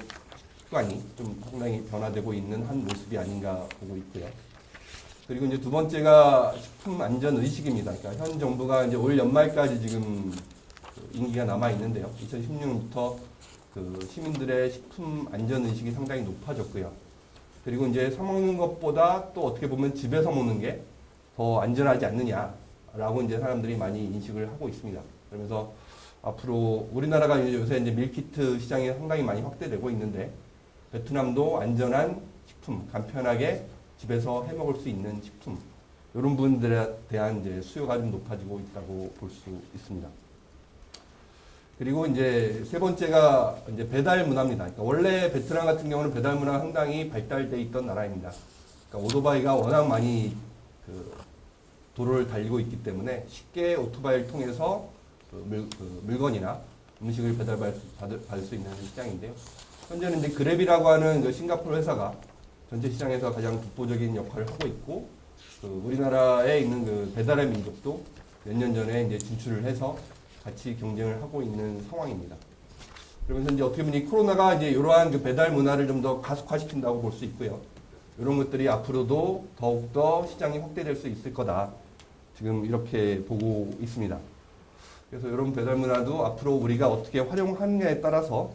습관이 좀 상당히 변화되고 있는 한 모습이 아닌가 보고 있고요. 그리고 이제 두 번째가 식품 안전 의식입니다. 그러니까 현 정부가 이제 올 연말까지 지금 임기가 남아 있는데요. 2016년부터 시민들의 식품 안전 의식이 상당히 높아졌고요. 그리고 이제 사 먹는 것보다 또 어떻게 보면 집에서 먹는 게 더 안전하지 않느냐라고 이제 사람들이 많이 인식을 하고 있습니다. 그러면서 앞으로 우리나라가 이제 요새 이제 밀키트 시장이 상당히 많이 확대되고 있는데 베트남도 안전한 식품, 간편하게 집에서 해 먹을 수 있는 식품 이런 부분들에 대한 이제 수요가 좀 높아지고 있다고 볼 수 있습니다. 그리고 이제 세 번째가 이제 배달 문화입니다. 그러니까 원래 베트남 같은 경우는 배달 문화가 상당히 발달돼 있던 나라입니다. 그러니까 오토바이가 워낙 많이 그 도로를 달리고 있기 때문에 쉽게 오토바이를 통해서 그 물건이나 음식을 배달받을 수 있는 시장인데요. 현재는 이제 그랩이라고 하는 그 싱가포르 회사가 전체 시장에서 가장 독보적인 역할을 하고 있고, 그 우리나라에 있는 그 배달의 민족도 몇 년 전에 이제 진출을 해서 같이 경쟁을 하고 있는 상황입니다. 그러면서 이제 어떻게 보면 이 코로나가 이제 이러한 그 배달 문화를 좀 더 가속화시킨다고 볼 수 있고요. 이런 것들이 앞으로도 더욱더 시장이 확대될 수 있을 거다. 지금 이렇게 보고 있습니다. 그래서 이런 배달 문화도 앞으로 우리가 어떻게 활용하느냐에 따라서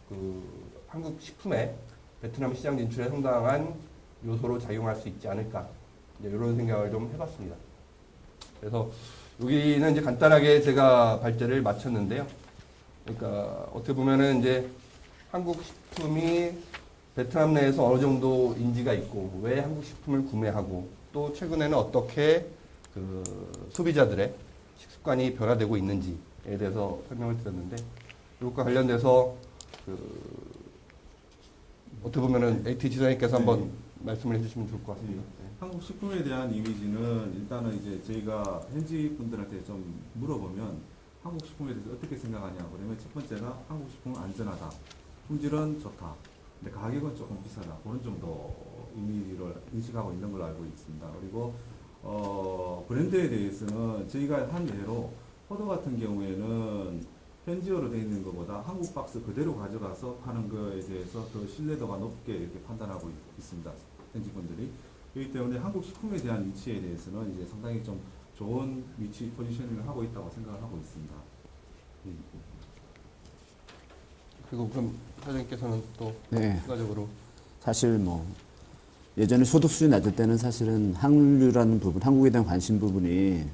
그 한국 식품의 베트남 시장 진출에 상당한 요소로 작용할 수 있지 않을까, 이제 이런 생각을 좀 해봤습니다. 그래서 여기는 이제 간단하게 제가 발제를 마쳤는데요. 그러니까 어떻게 보면은 이제 한국 식품이 베트남 내에서 어느 정도 인지가 있고 왜 한국 식품을 구매하고 또 최근에는 어떻게 그 소비자들의 식습관이 변화되고 있는지에 대해서 설명을 드렸는데, 이것과 관련돼서 그 어떻게 보면은 AT 지사님께서 한번 말씀을 해주시면 좋을 것 같습니다. 한국 식품에 대한 이미지는 일단은 이제 저희가 현지 분들한테 좀 물어보면 한국 식품에 대해서 어떻게 생각하냐 그러면 첫 번째가 한국 식품은 안전하다, 품질은 좋다, 근데 가격은 조금 비싸다, 그런 정도 이미지를 인식하고 있는 걸로 알고 있습니다. 그리고 브랜드에 대해서는 저희가 한 예로 포도 같은 경우에는 현지어로 되어 있는 것보다 한국 박스 그대로 가져가서 파는 거에 대해서 더 신뢰도가 높게 이렇게 판단하고 있습니다. 현지 분들이. 그렇기 때문에 한국 식품에 대한 위치에 대해서는 이제 상당히 좀 좋은 위치 포지셔닝을 하고 있다고 생각을 하고 있습니다. 그리고 그럼 사장님께서는 또 네. 추가적으로 사실 뭐 예전에 소득 수준이 낮을 때는 사실은 한류라는 부분, 한국에 대한 관심 부분이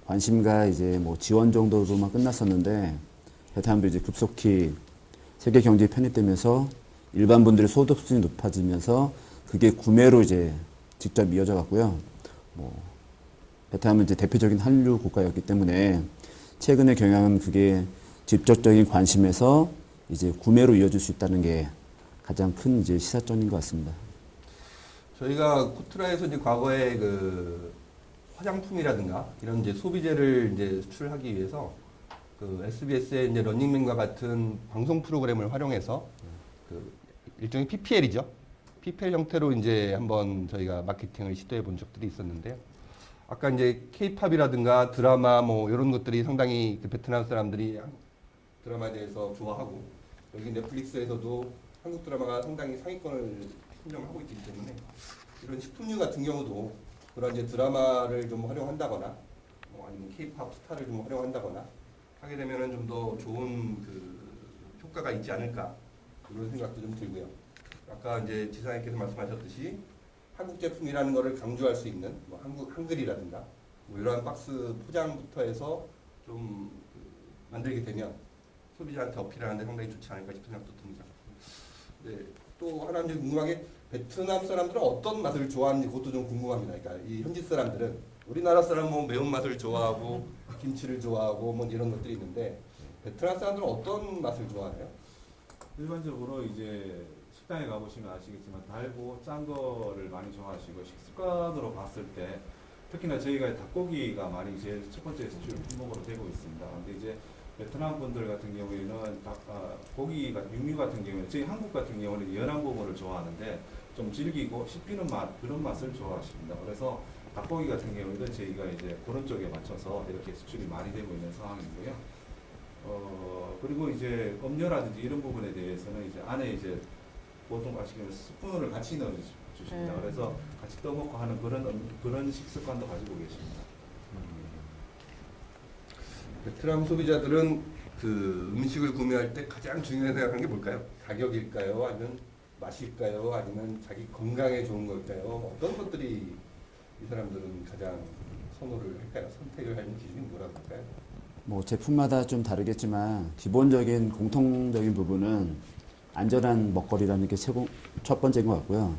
관심과 이제 뭐 지원 정도로만 끝났었는데 베트남도 이제 급속히 세계 경제에 편입되면서 일반 분들의 소득 수준이 높아지면서 그게 구매로 이제 직접 이어져 갔고요. 뭐 베트남은 이제 대표적인 한류 국가였기 때문에 최근의 경향은 그게 직접적인 관심에서 이제 구매로 이어질 수 있다는 게 가장 큰 이제 시사점인 것 같습니다. 저희가 코트라에서 이제 과거에 그 화장품이라든가 이런 이제 소비재를 이제 수출하기 위해서 그 SBS의 이제 런닝맨과 같은 방송 프로그램을 활용해서 그 일종의 PPL이죠. PPL 형태로 이제 한번 저희가 마케팅을 시도해 본 적들이 있었는데요. 아까 이제 K-팝이라든가 드라마 뭐 이런 것들이 상당히 그 베트남 사람들이 드라마에 대해서 좋아하고, 여기 넷플릭스에서도 한국 드라마가 상당히 상위권을 선점하고 있기 때문에 이런 식품류 같은 경우도 그런 이제 드라마를 좀 활용한다거나 뭐 아니면 K-팝 스타를 좀 활용한다거나 하게 되면은 좀 더 좋은 그 효과가 있지 않을까, 그런 생각도 좀 들고요. 아까 이제 지사님께서 말씀하셨듯이 한국 제품이라는 거를 강조할 수 있는 뭐 한글이라든가 뭐 이러한 박스 포장부터 해서 좀 만들게 되면 소비자한테 어필하는데 상당히 좋지 않을까 싶은 생각도 듭니다. 네, 또 하나 이제 궁금한 게 베트남 사람들은 어떤 맛을 좋아하는지 그것도 좀 궁금합니다. 그러니까 이 현지 사람들은 우리나라 사람은 뭐 매운맛을 좋아하고 김치를 좋아하고 뭐 이런 것들이 있는데 베트남 사람들은 어떤 맛을 좋아하나요? 일반적으로 이제 식당에 가보시면 아시겠지만 달고 짠 거를 많이 좋아하시고, 식습관으로 봤을 때 특히나 저희가 닭고기가 많이 제일 첫 번째 수출 품목으로 되고 있습니다. 근데 이제 베트남 분들 같은 경우에는 고기가 육류 같은 경우에는 저희 한국 같은 경우는 연한 부분을 좋아하는데 좀 질기고 씹히는 맛, 그런 맛을 좋아하십니다. 그래서 닭고기 같은 경우에는 저희가 이제 그런 쪽에 맞춰서 이렇게 수출이 많이 되고 있는 상황이고요. 그리고 이제 음료라든지 이런 부분에 대해서는 이제 안에 이제 보통 아시겠지만 스푼을 같이 넣어 주십니다. 그래서 같이 떠먹고 하는 그런 식습관도 가지고 계십니다. 베트남 소비자들은 그 음식을 구매할 때 가장 중요하게 생각하는 게 뭘까요? 가격일까요? 아니면 맛일까요? 아니면 자기 건강에 좋은 걸까요? 어떤 것들이 이 사람들은 가장 선호를 할까요? 선택을 하는 기준이 뭐라고 할까요? 뭐 제품마다 좀 다르겠지만 기본적인 공통적인 부분은 안전한 먹거리라는 게 첫 번째인 것 같고요.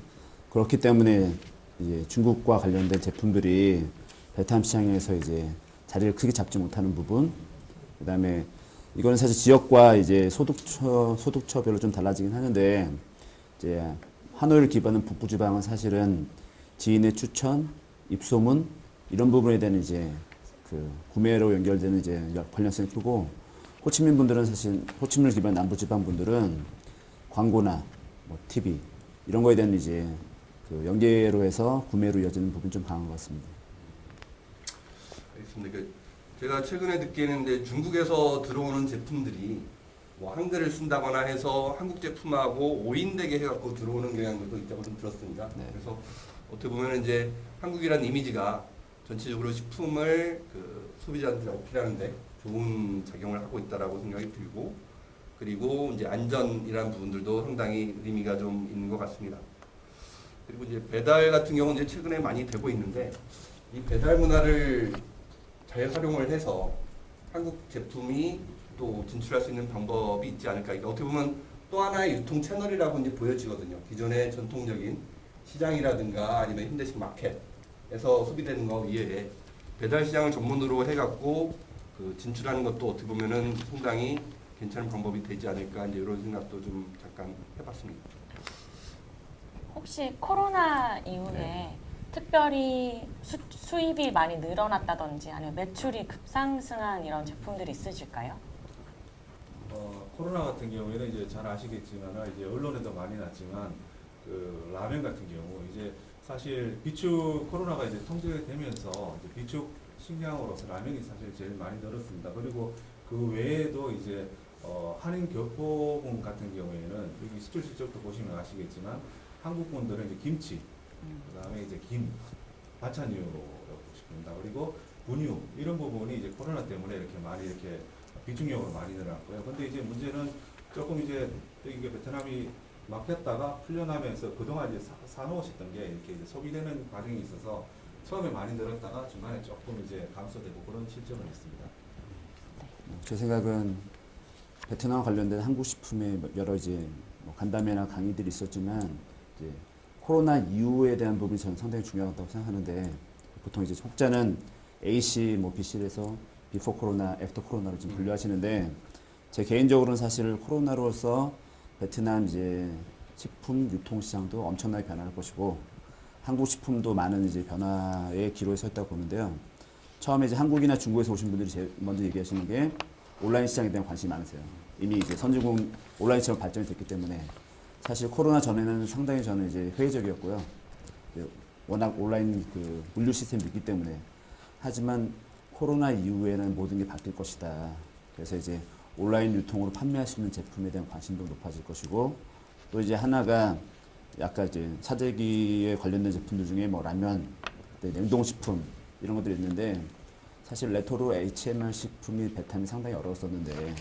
그렇기 때문에 이제 중국과 관련된 제품들이 베트남 시장에서 이제 자리를 크게 잡지 못하는 부분, 그다음에 이거는 사실 지역과 이제 소득처별로 좀 달라지긴 하는데 이제 하노이를 기반한 북부 지방은 사실은 지인의 추천, 입소문 이런 부분에 대한 이제 그 구매로 연결되는 이제 관련성이 크고 호치민 분들은 사실 호치민을 기반 남부 지방 분들은 광고나 뭐 TV 이런 거에 대한 이제 그 연계로 해서 구매로 이어지는 부분이 좀 강한 것 같습니다. 알겠습니다. 제가 최근에 듣기에는 이제 중국에서 들어오는 제품들이 뭐 한글을 쓴다거나 해서 한국 제품하고 오인되게 해갖고 들어오는 경향도 있다고 좀 들었습니다. 네. 그래서 어떻게 보면 이제 한국이라는 이미지가 전체적으로 식품을 그 소비자한테 어필하는데 좋은 작용을 하고 있다라고 생각이 들고, 그리고 이제 안전이라는 부분들도 상당히 의미가 좀 있는 것 같습니다. 그리고 이제 배달 같은 경우는 이제 최근에 많이 되고 있는데 이 배달 문화를 잘 활용을 해서 한국 제품이 또 진출할 수 있는 방법이 있지 않을까. 이게 어떻게 보면 또 하나의 유통 채널이라고 이제 보여지거든요. 기존의 전통적인 시장이라든가 아니면 현대식 마켓에서 소비되는 거 이외에 배달 시장을 전문으로 해갖고 그 진출하는 것도 어떻게 보면은 상당히 괜찮은 방법이 되지 않을까, 이제 이런 생각도 좀 잠깐 해봤습니다. 혹시 코로나 이후에 네. 특별히 수입이 많이 늘어났다든지 아니면 매출이 급상승한 이런 제품들이 있으실까요? 코로나 같은 경우에는 이제 잘 아시겠지만 이제 언론에도 많이 났지만 그 라면 같은 경우 이제 사실 비축 코로나가 이제 통제되면서 이제 비축 식량으로서 라면이 사실 제일 많이 늘었습니다. 그리고 그 외에도 이제 한인 교포분 같은 경우에는 여기 수출 실적도 보시면 아시겠지만 한국 분들은 이제 김치, 그다음에 이제 김, 반찬류라고 보십니다. 그리고 분유 이런 부분이 이제 코로나 때문에 이렇게 많이 이렇게 비중력으로 많이 늘어났고요. 근데 이제 문제는 조금 이제 이게 베트남이 막혔다가 풀려나면서 그동안 이제 사놓으셨던 게 이렇게 이제 소비되는 과정이 있어서 처음에 많이 늘었다가 중간에 조금 이제 감소되고 그런 실정은 있습니다. 제 생각은 베트남 관련된 한국 식품의 여러 이제 뭐 간담회나 강의들이 있었지만 이제 코로나 이후에 대한 부분이 저는 상당히 중요하다고 생각하는데 보통 이제 혹자는 AC, 뭐 BC에서 비포 코로나, 애프터 코로나로 좀 분류하시는데 제 개인적으로는 사실 코로나로서 베트남 이제 식품 유통 시장도 엄청나게 변할 것이고 한국 식품도 많은 이제 변화의 기로에 서 있다고 보는데요. 처음에 이제 한국이나 중국에서 오신 분들이 제일 먼저 얘기하시는 게 온라인 시장에 대한 관심이 많으세요. 이미 이제 선진국 온라인 시장 발전이 됐기 때문에 사실 코로나 전에는 상당히 저는 이제 회의적이었고요. 워낙 온라인 그 물류 시스템이 있기 때문에. 하지만 코로나 이후에는 모든 게 바뀔 것이다. 그래서 이제 온라인 유통으로 판매할 수 있는 제품에 대한 관심도 높아질 것이고 또 이제 하나가 아까 이제 사재기에 관련된 제품들 중에 뭐 라면, 냉동식품 이런 것들이 있는데 사실 레토로 HMR 식품이 베트남이 상당히 어려웠었는데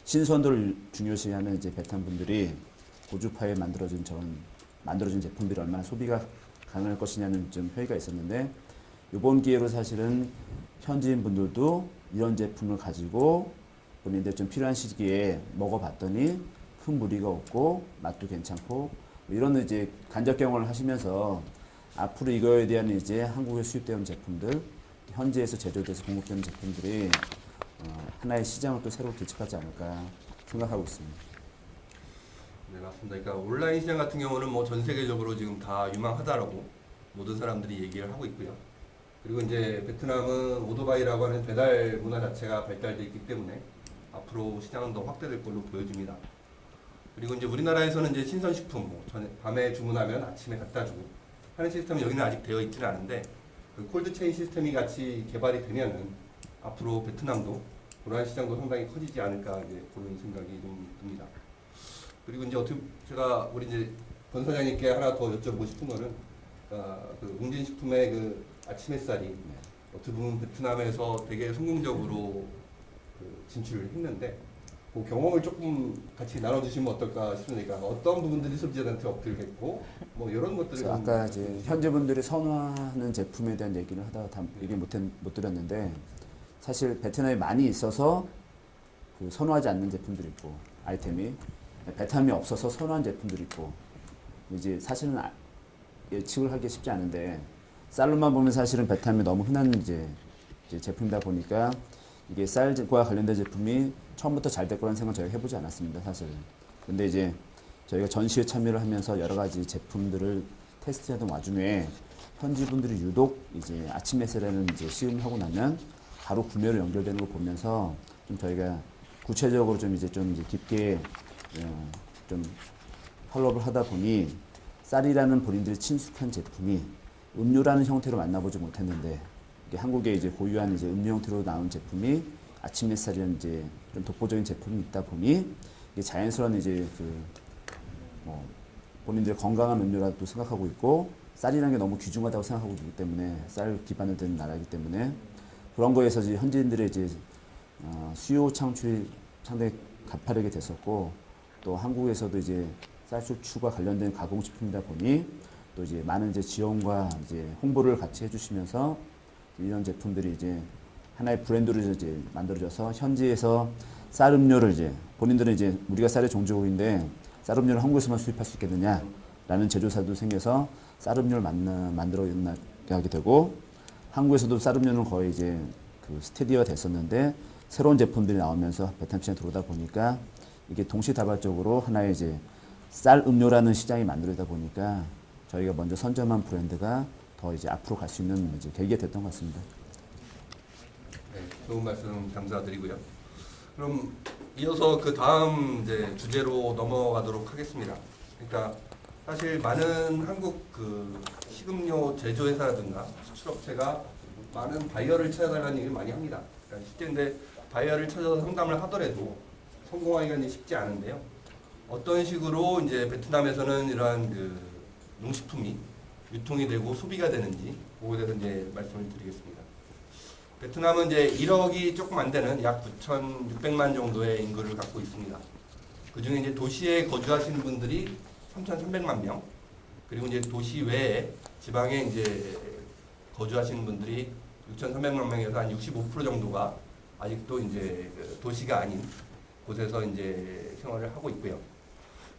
신선도를 중요시하는 이제 베트남 분들이 고주파에 만들어진 제품들이 얼마나 소비가 가능할 것이냐는 좀 회의가 있었는데 이번 기회로 사실은 현지인 분들도 이런 제품을 가지고 본인들 좀 필요한 시기에 먹어봤더니 큰 무리가 없고 맛도 괜찮고 이런 이제 간접 경험을 하시면서 앞으로 이거에 대한 이제 한국에 수입되는 제품들, 현지에서 제조돼서 공급되는 제품들이 하나의 시장을 또 새로 개척하지 않을까 생각하고 있습니다. 네, 맞습니다. 그러니까 온라인 시장 같은 경우는 뭐 전 세계적으로 지금 다 유망하다라고 모든 사람들이 얘기를 하고 있고요. 그리고 이제 베트남은 오토바이라고 하는 배달 문화 자체가 발달되어 있기 때문에 앞으로 시장은 더 확대될 걸로 보여집니다. 그리고 이제 우리나라에서는 이제 신선식품, 뭐 밤에 주문하면 아침에 갖다 주고 하는 시스템은 여기는 아직 되어 있지는 않은데 그 콜드체인 시스템이 같이 개발이 되면은 앞으로 베트남도 그러한 시장도 상당히 커지지 않을까 이제 그런 생각이 좀 듭니다. 그리고 이제 어떻게 제가 우리 이제 권 사장님께 하나 더 여쭤보고 싶은 거는 그 웅진식품의 그 아침 햇살이 어떻게 보면 베트남에서 되게 성공적으로 그 진출을 했는데 그 경험을 조금 같이 나눠주시면 어떨까 싶으니까 어떤 부분들이 소비자한테 어필했고 뭐 이런 것들을 그래서 아까 이제 현지분들이 선호하는 제품에 대한 얘기를 하다가 다 얘기 못 드렸는데 사실 베트남에 많이 있어서 그 선호하지 않는 제품들이 있고 아이템이 베트남이 없어서 선호한 제품들이 있고 이제 사실은 예측을 하기 쉽지 않은데 쌀로만 보면 사실은 베트남이 너무 흔한 이제 제품이다 보니까 이게 쌀과 관련된 제품이 처음부터 잘 될 거라는 생각은 저희가 해보지 않았습니다, 사실. 근데 이제 저희가 전시회 참여를 하면서 여러 가지 제품들을 테스트하던 와중에 현지 분들이 유독 이제 아침 햇살에는 이제 시음을 하고 나면 바로 구매로 연결되는 걸 보면서 좀 저희가 구체적으로 좀 이제 깊게 좀 팔로우를 하다 보니 쌀이라는 본인들이 친숙한 제품이 음료라는 형태로 만나보지 못했는데 이게 한국에 이제 고유한 이제 음료 형태로 나온 제품이 아침 햇살이라는 이제 좀 독보적인 제품이 있다 보니 이게 자연스러운 이제 본인들의 건강한 음료라고 생각하고 있고 쌀이라는 게 너무 귀중하다고 생각하고 있기 때문에 쌀 기반을 든 나라이기 때문에 그런 거에서 이제 현지인들의 이제 수요 창출이 상당히 가파르게 됐었고 또 한국에서도 이제 쌀 수출과 관련된 가공식품이다 보니 또 이제 많은 이제 지원과 이제 홍보를 같이 해주시면서 이런 제품들이 이제 하나의 브랜드로 이제 만들어져서 현지에서 쌀 음료를 이제 본인들은 이제 우리가 쌀의 종주국인데 쌀 음료를 한국에서만 수입할 수 있겠느냐라는 제조사도 생겨서 쌀 음료를 만들어 하게 되고 한국에서도 쌀 음료는 거의 이제 그 스테디화 됐었는데 새로운 제품들이 나오면서 베트남 시장에 들어오다 보니까 이게 동시다발적으로 하나의 이제 쌀 음료라는 시장이 만들어지다 보니까 저희가 먼저 선점한 브랜드가 더 이제 앞으로 갈 수 있는 이제 계기가 됐던 것 같습니다. 네, 좋은 말씀 감사드리고요. 그럼 이어서 그 다음 이제 주제로 넘어가도록 하겠습니다. 그러니까 사실 많은 한국 그 식음료 제조회사라든가 수출업체가 많은 바이어를 찾아달라는 얘기를 많이 합니다. 그러니까 실제 근데 바이어를 찾아서 상담을 하더라도 성공하기가 쉽지 않은데요. 어떤 식으로 이제 베트남에서는 이러한 그 농식품이 유통이 되고 소비가 되는지 그거에 대해서 이제 말씀을 드리겠습니다. 베트남은 이제 1억이 조금 안 되는 약 9,600만 정도의 인구를 갖고 있습니다. 그 중에 이제 도시에 거주하시는 분들이 3,300만 명, 그리고 이제 도시 외에 지방에 이제 거주하시는 분들이 6,300만 명에서 한 65% 정도가 아직도 이제 도시가 아닌 곳에서 이제 생활을 하고 있고요.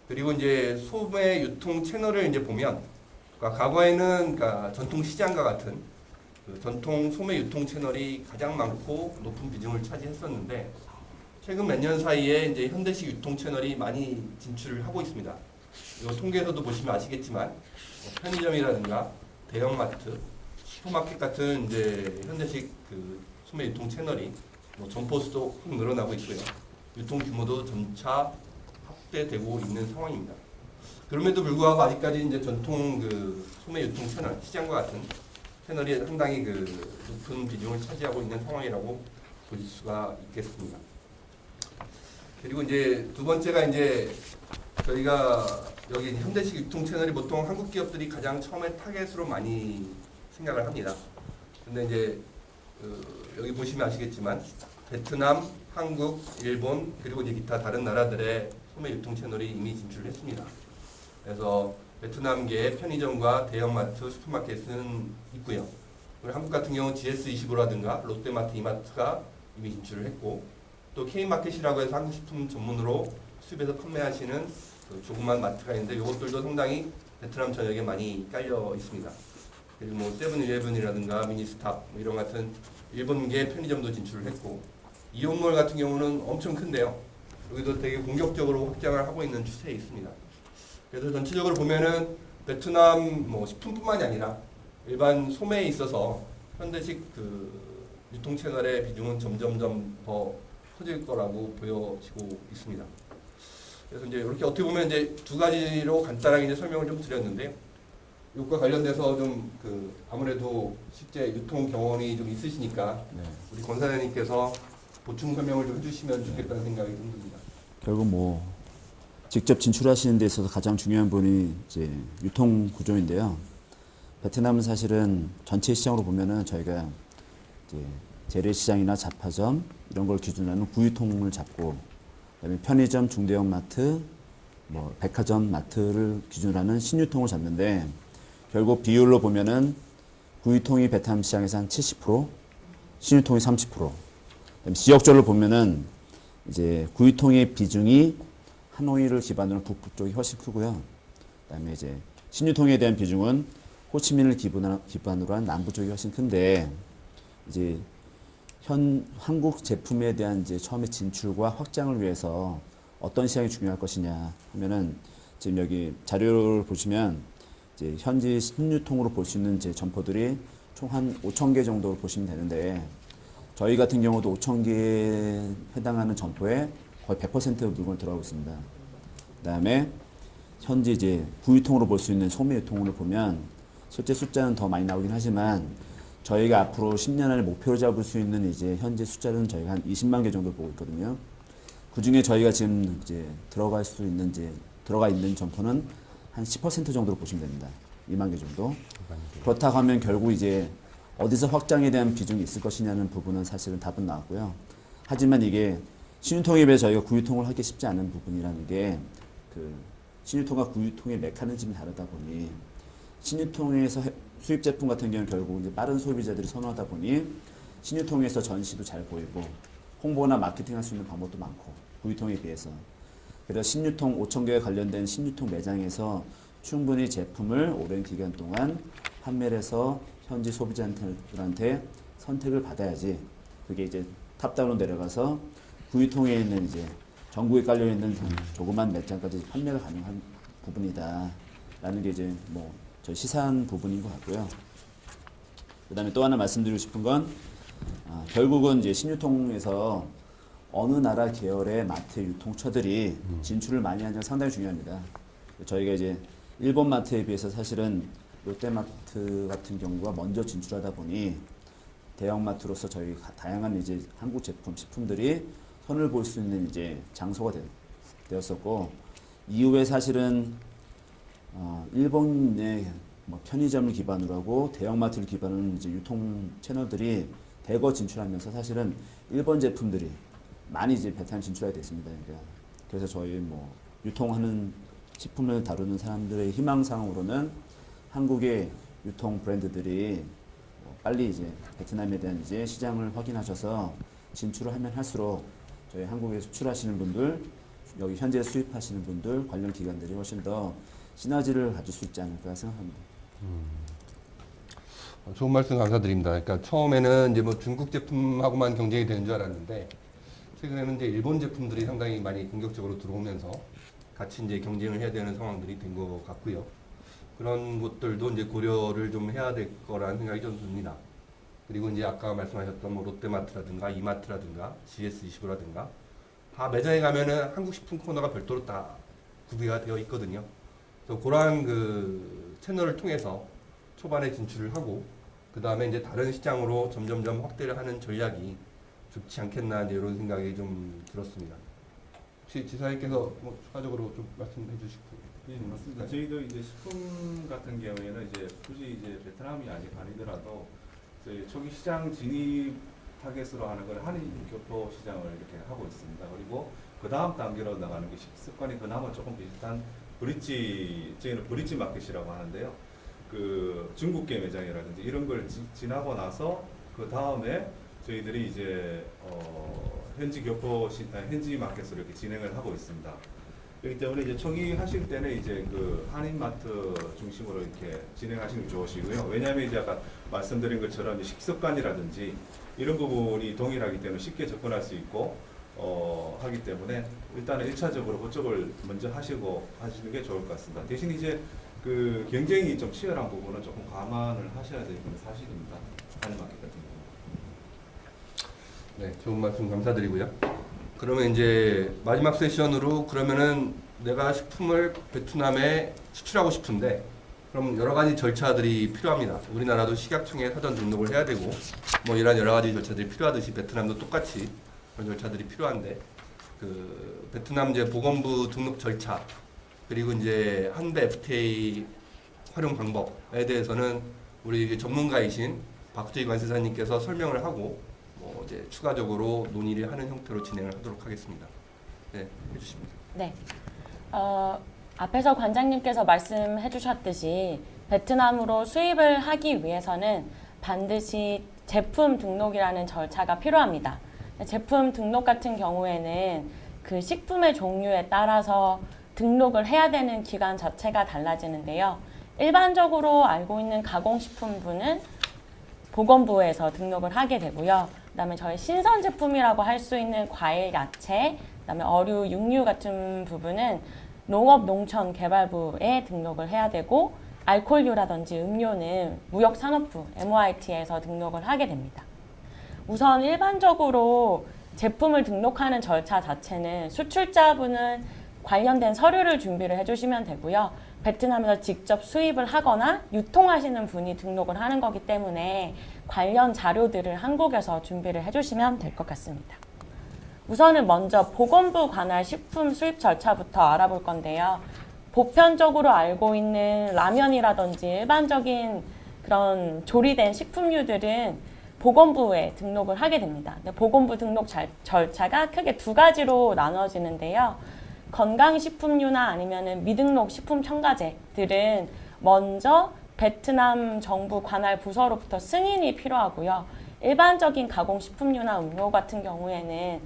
그리고 이제 소매 유통 채널을 이제 보면, 그러니까 과거에는 그러니까 전통 시장과 같은 그 전통 소매 유통 채널이 가장 많고 높은 비중을 차지했었는데, 최근 몇 년 사이에 이제 현대식 유통 채널이 많이 진출을 하고 있습니다. 이 통계에서도 보시면 아시겠지만 편의점이라든가 대형마트, 슈퍼마켓 같은 이제 현대식 그 소매 유통 채널이 점포 수도 확 늘어나고 있고요. 유통 규모도 점차 확대되고 있는 상황입니다. 그럼에도 불구하고 아직까지 이제 전통 그 소매 유통 채널, 시장과 같은 채널이 상당히 그 높은 비중을 차지하고 있는 상황이라고 볼 수가 있겠습니다. 그리고 이제 두 번째가 이제 저희가 여기 현대식 유통 채널이 보통 한국 기업들이 가장 처음에 타겟으로 많이 생각을 합니다. 근데 이제 여기 보시면 아시겠지만 베트남, 한국, 일본 그리고 이제 기타 다른 나라들의 소매 유통 채널이 이미 진출했습니다. 그래서 베트남계의 편의점과 대형마트, 슈퍼마켓은 있고요. 그리고 한국 같은 경우 GS25라든가 롯데마트, 이마트가 이미 진출을 했고, 또 K마켓이라고 해서 한국 식품 전문으로 수입해서 판매하시는 그 조그만 마트가 있는데 이것들도 상당히 베트남 전역에 많이 깔려 있습니다. 그리고 뭐 세븐일레븐이라든가 미니스탑 이런 같은 일본계 편의점도 진출을 했고, 이온몰 같은 경우는 엄청 큰데요. 여기도 되게 공격적으로 확장을 하고 있는 추세에 있습니다. 그래서 전체적으로 보면은 베트남 뭐 식품뿐만이 아니라 일반 소매에 있어서 현대식 그 유통 채널의 비중은 점점점 더 커질 거라고 보여지고 있습니다. 그래서 이제 이렇게 어떻게 보면 이제 두 가지로 간단하게 이제 설명을 좀 드렸는데요. 이것과 관련돼서 좀 그 아무래도 실제 유통 경험이 좀 있으시니까 네. 우리 권사장님께서 보충 설명을 좀 해주시면 좋겠다는 생각이 좀 듭니다. 결국 뭐 직접 진출하시는 데 있어서 가장 중요한 부분이 이제 유통 구조인데요. 베트남은 사실은 전체 시장으로 보면은 저희가 이제 재래시장이나 잡화점 이런 걸 기준으로 하는 구유통을 잡고 그다음에 편의점, 중대형 마트, 뭐 백화점, 마트를 기준으로 하는 신유통을 잡는데 결국 비율로 보면은 구유통이 베트남 시장에서 한 70%, 신유통이 30%. 그다음에 지역별로 보면은 이제 구유통의 비중이 하노이를 기반으로 북부 쪽이 훨씬 크고요. 그다음에 이제 신유통에 대한 비중은 호치민을 기반으로 한 남부 쪽이 훨씬 큰데 이제 한국 제품에 대한 이제 처음에 진출과 확장을 위해서 어떤 시장이 중요할 것이냐 하면은 지금 여기 자료를 보시면 이제 현지 신유통으로 볼 수 있는 이제 점포들이 총 한 5,000개 정도로 보시면 되는데 저희 같은 경우도 5,000개에 해당하는 점포에 거의 100% 물건이 들어가고 있습니다. 그다음에 현지 이제 구유통으로 볼 수 있는 소매유통으로 보면 실제 숫자는 더 많이 나오긴 하지만 저희가 앞으로 10년 안에 목표로 잡을 수 있는 이제 현재 숫자는 저희가 한 20만 개 정도 보고 있거든요. 그 중에 저희가 지금 이제 들어가 있는 점포는 한 10% 정도로 보시면 됩니다. 2만 개 정도. 그렇다고 하면 결국 이제 어디서 확장에 대한 비중이 있을 것이냐는 부분은 사실은 답은 나왔고요. 하지만 이게 신유통에 비해 저희가 구유통을 하기 쉽지 않은 부분이라는 게 그 신유통과 구유통의 메커니즘이 다르다 보니 신유통에서 수입 제품 같은 경우는 결국 이제 빠른 소비자들이 선호하다 보니 신유통에서 전시도 잘 보이고 홍보나 마케팅할 수 있는 방법도 많고 구유통에 비해서 그래서 신유통 5,000개에 관련된 신유통 매장에서 충분히 제품을 오랜 기간 동안 판매를 해서 현지 소비자들한테 선택을 받아야지 그게 이제 탑다운으로 내려가서 구유통에 있는 이제 전국에 깔려 있는 조그만 매장까지 판매가 가능한 부분이다라는 게 이제 뭐 저희 시사한 부분인 것 같고요. 그다음에 또 하나 말씀드리고 싶은 건 결국은 이제 신유통에서 어느 나라 계열의 마트 유통처들이 진출을 많이 하는 게 상당히 중요합니다. 저희가 이제 일본 마트에 비해서 사실은 롯데마트 같은 경우가 먼저 진출하다 보니 대형마트로서 저희 다양한 이제 한국 제품, 식품들이 선을 볼 수 있는 이제 장소가 되었었고 이후에 사실은 일본의 뭐 편의점을 기반으로 하고 대형마트를 기반으로 하는 이제 유통 채널들이 대거 진출하면서 사실은 일본 제품들이 많이 이제 베트남 진출하게 됐습니다. 그러니까 그래서 저희 뭐 유통하는 식품을 다루는 사람들의 희망사항으로는 한국의 유통 브랜드들이 빨리 이제 베트남에 대한 이제 시장을 확인하셔서 진출을 하면 할수록 저희 한국에 수출하시는 분들, 여기 현재 수입하시는 분들, 관련 기관들이 훨씬 더 시너지를 가질 수 있지 않을까 생각합니다. 좋은 말씀 감사드립니다. 그러니까 처음에는 이제 뭐 중국 제품하고만 경쟁이 되는 줄 알았는데 최근에는 이제 일본 제품들이 상당히 많이 공격적으로 들어오면서 같이 이제 경쟁을 해야 되는 상황들이 된 것 같고요. 그런 것들도 이제 고려를 좀 해야 될 거라는 생각이 좀 듭니다. 그리고 이제 아까 말씀하셨던 뭐 롯데마트라든가 이마트라든가 GS25라든가 다 매장에 가면은 한국 식품 코너가 별도로 다 구비가 되어 있거든요. 그래서 그러한 그 채널을 통해서 초반에 진출을 하고 그 다음에 이제 다른 시장으로 점점점 확대를 하는 전략이 좋지 않겠나 이제 이런 생각이 좀 들었습니다. 혹시 지사님께서 뭐 추가적으로 좀 말씀해 주시고. 예, 맞습니다. 저희도 이제 식품 같은 경우에는 이제 굳이 이제 베트남이 아직 아니더라도 저희 초기 시장 진입 타겟으로 하는 걸 한인 교토 시장을 이렇게 하고 있습니다. 그리고 그 다음 단계로 나가는 게 식습관이 그나마 조금 비슷한 브릿지, 저희는 브릿지 마켓이라고 하는데요. 그 중국계 매장이라든지 이런 걸 지나고 나서 그 다음에 저희들이 이제 현지 현지 마켓으로 이렇게 진행을 하고 있습니다. 그렇기 때문에 이제 초기 하실 때는 이제 그 한인마트 중심으로 이렇게 진행하시는 게 좋으시고요. 왜냐하면 이제 아까 말씀드린 것처럼 이제 식습관이라든지 이런 부분이 동일하기 때문에 쉽게 접근할 수 있고 하기 때문에 일단은 1차적으로 그쪽을 먼저 하시고 하시는 게 좋을 것 같습니다. 대신 이제 그 경쟁이 좀 치열한 부분은 조금 감안을 하셔야 되는 사실입니다. 한인마켓 같은 경우. 네, 좋은 말씀 감사드리고요. 그러면 이제 마지막 세션으로 그러면은 내가 식품을 베트남에 수출하고 싶은데 그럼 여러 가지 절차들이 필요합니다. 우리나라도 식약청에 사전 등록을 해야 되고 뭐 이런 여러 가지 절차들이 필요하듯이 베트남도 똑같이 그런 절차들이 필요한데 그 베트남 이제 보건부 등록 절차 그리고 이제 한배 FTA 활용 방법에 대해서는 우리 전문가이신 박주희 관세사님께서 설명을 하고 뭐 이제 추가적으로 논의를 하는 형태로 진행을 하도록 하겠습니다. 네, 해주십니다. 네. 앞에서 관장님께서 말씀해 주셨듯이 베트남으로 수입을 하기 위해서는 반드시 제품 등록이라는 절차가 필요합니다. 제품 등록 같은 경우에는 그 식품의 종류에 따라서 등록을 해야 되는 기간 자체가 달라지는데요. 일반적으로 알고 있는 가공식품부는 보건부에서 등록을 하게 되고요. 그다음에 저희 신선 제품이라고 할 수 있는 과일, 야채, 그다음에 어류, 육류 같은 부분은 농업농촌개발부에 등록을 해야 되고 알코올류라든지 음료는 무역산업부 MOIT에서 등록을 하게 됩니다. 우선 일반적으로 제품을 등록하는 절차 자체는 수출자분은 관련된 서류를 준비를 해주시면 되고요. 베트남에서 직접 수입을 하거나 유통하시는 분이 등록을 하는 거기 때문에 관련 자료들을 한국에서 준비를 해주시면 될 것 같습니다. 우선은 먼저 보건부 관할 식품 수입 절차부터 알아볼 건데요. 보편적으로 알고 있는 라면이라든지 일반적인 그런 조리된 식품류들은 보건부에 등록을 하게 됩니다. 보건부 등록 절차가 크게 두 가지로 나눠지는데요. 건강식품류나 아니면은 미등록 식품첨가제들은 먼저 베트남 정부 관할 부서로부터 승인이 필요하고요. 일반적인 가공식품류나 음료 같은 경우에는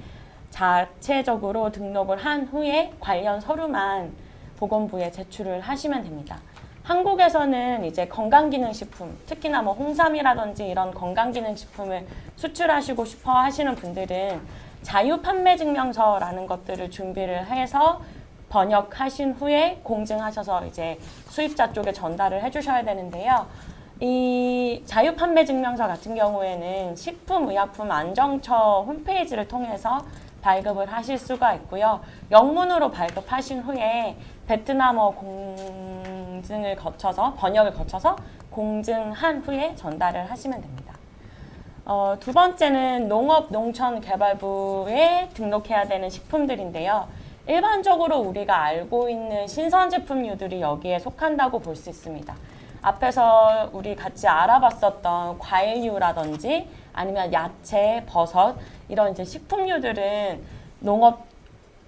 자체적으로 등록을 한 후에 관련 서류만 보건부에 제출을 하시면 됩니다. 한국에서는 이제 건강기능식품, 특히나 뭐 홍삼이라든지 이런 건강기능식품을 수출하시고 싶어 하시는 분들은 자유판매증명서라는 것들을 준비를 해서 번역하신 후에 공증하셔서 이제 수입자 쪽에 전달을 해주셔야 되는데요. 이 자유판매증명서 같은 경우에는 식품의약품안정처 홈페이지를 통해서 발급을 하실 수가 있고요. 영문으로 발급하신 후에 베트남어 공증을 거쳐서 번역을 거쳐서 공증한 후에 전달을 하시면 됩니다. 두 번째는 농업농촌개발부에 등록해야 되는 식품들인데요. 일반적으로 우리가 알고 있는 신선 제품류들이 여기에 속한다고 볼 수 있습니다. 앞에서 우리 같이 알아봤었던 과일류라든지 아니면 야채, 버섯 이런 이제 식품류들은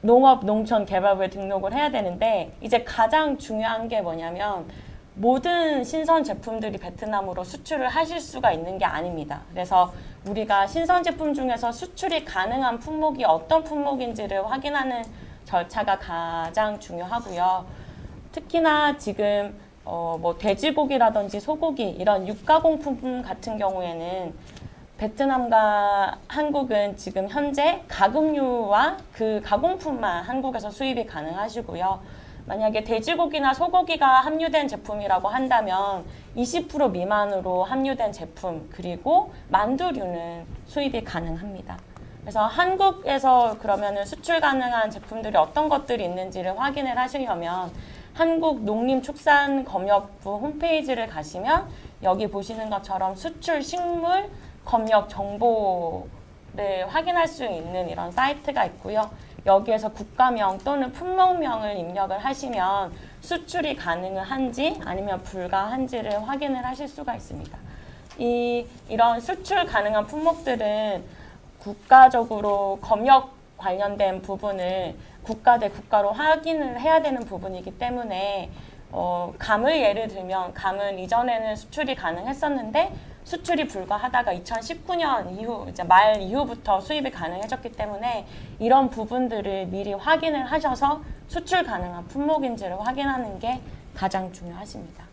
농업농촌개발부에 등록을 해야 되는데 이제 가장 중요한 게 뭐냐면 모든 신선 제품들이 베트남으로 수출을 하실 수가 있는 게 아닙니다. 그래서 우리가 신선 제품 중에서 수출이 가능한 품목이 어떤 품목인지를 확인하는 절차가 가장 중요하고요. 특히나 지금 뭐 돼지고기라든지 소고기 이런 육가공품 같은 경우에는 베트남과 한국은 지금 현재 가금류와 그 가공품만 한국에서 수입이 가능하시고요. 만약에 돼지고기나 소고기가 함유된 제품이라고 한다면 20% 미만으로 함유된 제품 그리고 만두류는 수입이 가능합니다. 그래서 한국에서 그러면은 수출 가능한 제품들이 어떤 것들이 있는지를 확인을 하시려면 한국농림축산검역부 홈페이지를 가시면 여기 보시는 것처럼 수출 식물 검역 정보를 확인할 수 있는 이런 사이트가 있고요. 여기에서 국가명 또는 품목명을 입력을 하시면 수출이 가능한지 아니면 불가한지를 확인을 하실 수가 있습니다. 이런 수출 가능한 품목들은 국가적으로 검역 관련된 부분을 국가 대 국가로 확인을 해야 되는 부분이기 때문에 감을 예를 들면 감은 이전에는 수출이 가능했었는데 수출이 불가하다가 2019년 이후 이제 말 이후부터 수입이 가능해졌기 때문에 이런 부분들을 미리 확인을 하셔서 수출 가능한 품목인지를 확인하는 게 가장 중요하십니다.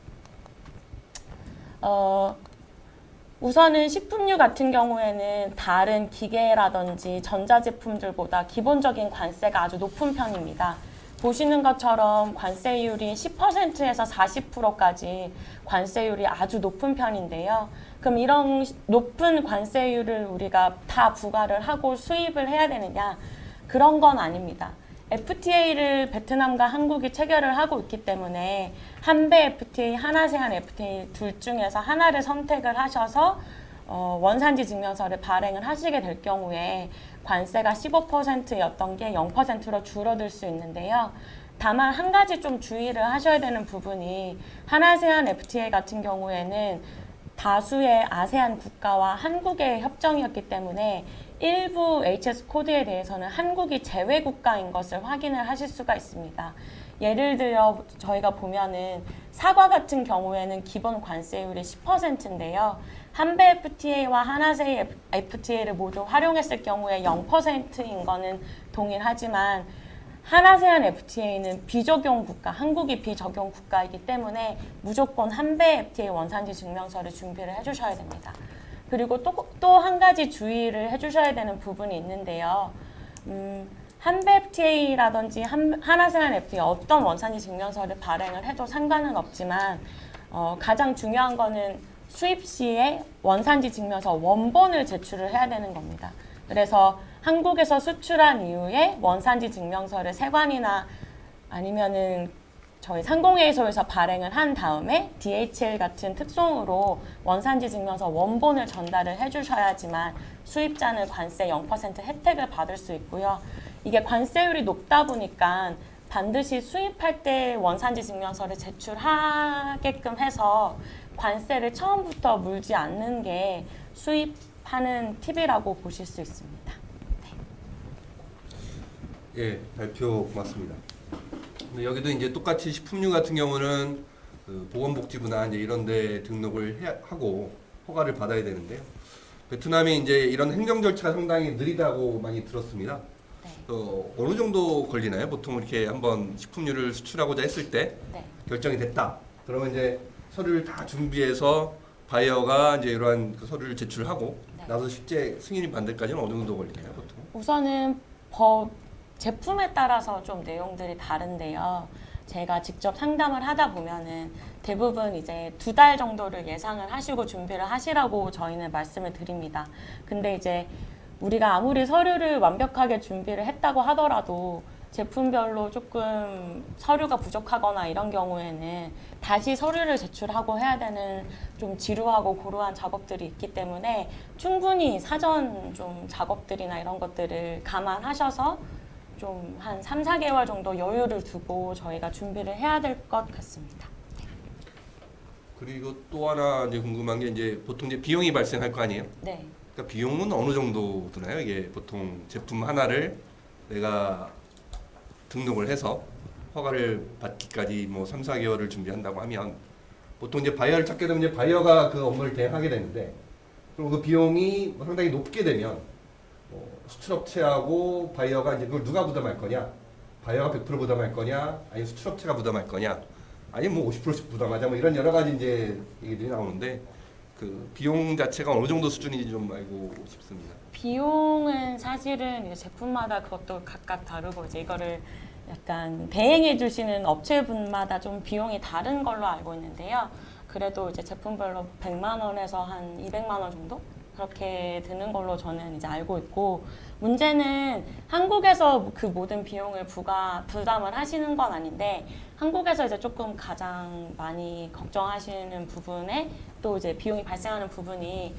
우선은 식품류 같은 경우에는 다른 기계라든지 전자제품들보다 기본적인 관세가 아주 높은 편입니다. 보시는 것처럼 관세율이 10%에서 40%까지 관세율이 아주 높은 편인데요. 그럼 이런 높은 관세율을 우리가 다 부과를 하고 수입을 해야 되느냐? 그런 건 아닙니다. FTA를 베트남과 한국이 체결을 하고 있기 때문에 한배 FTA, 하나세안 FTA 둘 중에서 하나를 선택을 하셔서 원산지 증명서를 발행을 하시게 될 경우에 관세가 15%였던 게 0%로 줄어들 수 있는데요. 다만 한 가지 좀 주의를 하셔야 되는 부분이 하나세안 FTA 같은 경우에는 다수의 아세안 국가와 한국의 협정이었기 때문에 일부 HS 코드에 대해서는 한국이 제외 국가인 것을 확인을 하실 수가 있습니다. 예를 들어 저희가 보면은 사과 같은 경우에는 기본 관세율이 10%인데요. 한배 FTA와 하나세이 FTA를 모두 활용했을 경우에 0%인 거는 동일하지만 하나세안 FTA는 비적용 국가, 한국이 비적용 국가이기 때문에 무조건 한배 FTA 원산지 증명서를 준비를 해주셔야 됩니다. 그리고 또 한 가지 주의를 해주셔야 되는 부분이 있는데요. 한배 FTA라든지 하나세안 FTA 어떤 원산지 증명서를 발행을 해도 상관은 없지만 가장 중요한 거는 수입 시에 원산지 증명서 원본을 제출을 해야 되는 겁니다. 그래서 한국에서 수출한 이후에 원산지 증명서를 세관이나 아니면은 저희 상공회의소에서 발행을 한 다음에 DHL 같은 특송으로 원산지 증명서 원본을 전달을 해주셔야지만 수입자는 관세 0% 혜택을 받을 수 있고요. 이게 관세율이 높다 보니까 반드시 수입할 때 원산지 증명서를 제출하게끔 해서 관세를 처음부터 물지 않는 게 수입하는 팁이라고 보실 수 있습니다. 예, 발표 고맙습니다. 여기도 이제 똑같이 식품류 같은 경우는 그 보건복지부나 이제 이런 데 등록을 하고 허가를 받아야 되는데요. 베트남이 이제 이런 행정 절차가 상당히 느리다고 많이 들었습니다. 어느 정도 걸리나요? 보통 이렇게 한번 식품류를 수출하고자 했을 때 결정이 됐다. 그러면 이제 서류를 다 준비해서 바이어가 이제 이러한 그 서류를 제출하고 나서 실제 승인이 받을 때까지는 어느 정도 걸리나요, 보통? 우선은 제품에 따라서 좀 내용들이 다른데요. 제가 직접 상담을 하다 보면은 대부분 이제 2달 정도를 예상을 하시고 준비를 하시라고 저희는 말씀을 드립니다. 근데 이제 우리가 아무리 서류를 완벽하게 준비를 했다고 하더라도 제품별로 조금 서류가 부족하거나 이런 경우에는 다시 서류를 제출하고 해야 되는 좀 지루하고 고루한 작업들이 있기 때문에 충분히 사전 좀 작업들이나 이런 것들을 감안하셔서 좀 한 3, 4개월 정도 여유를 두고 저희가 준비를 해야 될 것 같습니다. 그리고 또 하나 이제 궁금한 게 이제 보통 이제 비용이 발생할 거 아니에요? 네. 그러니까 비용은 어느 정도 드나요? 이게 보통 제품 하나를 내가 등록을 해서 허가를 받기까지 뭐 3, 4개월을 준비한다고 하면 보통 이제 바이어를 찾게 되면 이제 바이어가 그 업무를 대행하게 되는데 그리고 그 비용이 상당히 높게 되면 수출업체하고 바이어가 이제 그걸 누가 부담할 거냐? 바이어가 100% 부담할 거냐? 아니면 수출업체가 부담할 거냐? 아니면 뭐 50%씩 부담하자 뭐 이런 여러 가지 이제 얘기들이 나오는데 그 비용 자체가 어느 정도 수준인지 좀 알고 싶습니다. 비용은 사실은 이제 제품마다 그것도 각각 다르고 이제 이거를 약간 대행해 주시는 업체분마다 좀 비용이 다른 걸로 알고 있는데요. 그래도 이제 제품별로 100만 원에서 한 200만 원 정도 그렇게 드는 걸로 저는 이제 알고 있고 문제는 한국에서 그 모든 비용을 부담을 하시는 건 아닌데 한국에서 이제 조금 가장 많이 걱정하시는 부분에 또 이제 비용이 발생하는 부분이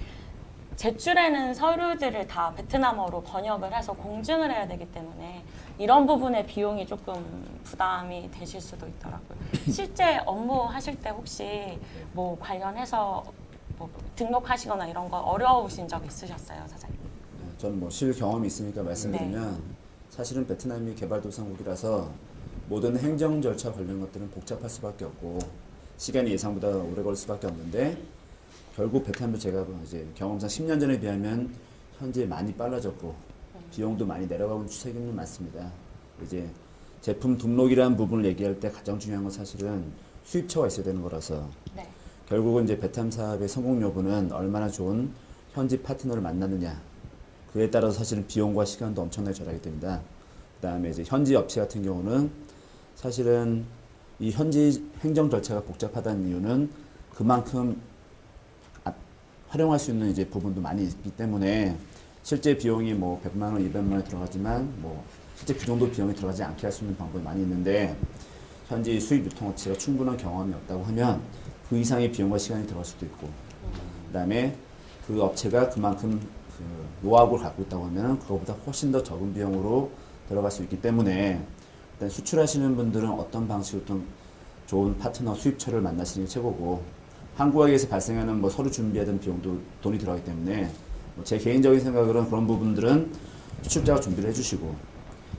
제출에는 서류들을 다 베트남어로 번역을 해서 공증을 해야 되기 때문에 이런 부분의 비용이 조금 부담이 되실 수도 있더라고요. 실제 업무 하실 때 혹시 뭐 관련해서 뭐 등록하시거나 이런 거 어려우신 적 있으셨어요, 사장님? 저는 뭐 실 경험이 있으니까 말씀드리면 사실은 베트남이 개발도상국이라서 모든 행정 절차 관련 것들은 복잡할 수밖에 없고 시간이 예상보다 오래 걸릴 수밖에 없는데 결국 베트남도 제가 이제 경험상 10년 전에 비하면 현재 많이 빨라졌고 비용도 많이 내려가는 추세는 맞습니다. 이제 제품 등록이라는 부분을 얘기할 때 가장 중요한 건 사실은 수입처가 있어야 되는 거라서 결국은 이제 베트남 사업의 성공 여부는 얼마나 좋은 현지 파트너를 만났느냐 그에 따라서 사실은 비용과 시간도 엄청나게 절약이 됩니다. 그다음에 이제 현지 업체 같은 경우는 사실은 이 현지 행정 절차가 복잡하다는 이유는 그만큼 활용할 수 있는 이제 부분도 많이 있기 때문에 실제 비용이 뭐 100만 원, 200만 원 들어가지만 뭐 실제 그 정도 비용이 들어가지 않게 할 수 있는 방법이 많이 있는데 현지 수입 유통업체가 충분한 경험이 없다고 하면 그 이상의 비용과 시간이 들어갈 수도 있고 그다음에 그 업체가 그만큼 그 노하우를 갖고 있다고 하면 그거보다 훨씬 더 적은 비용으로 들어갈 수 있기 때문에 일단 수출하시는 분들은 어떤 방식으로든 좋은 파트너 수입처를 만나시는 게 최고고 한국에서 발생하는 뭐 서류 준비하던 비용도 돈이 들어가기 때문에 제 개인적인 생각으로는 그런 부분들은 수출자가 준비를 해주시고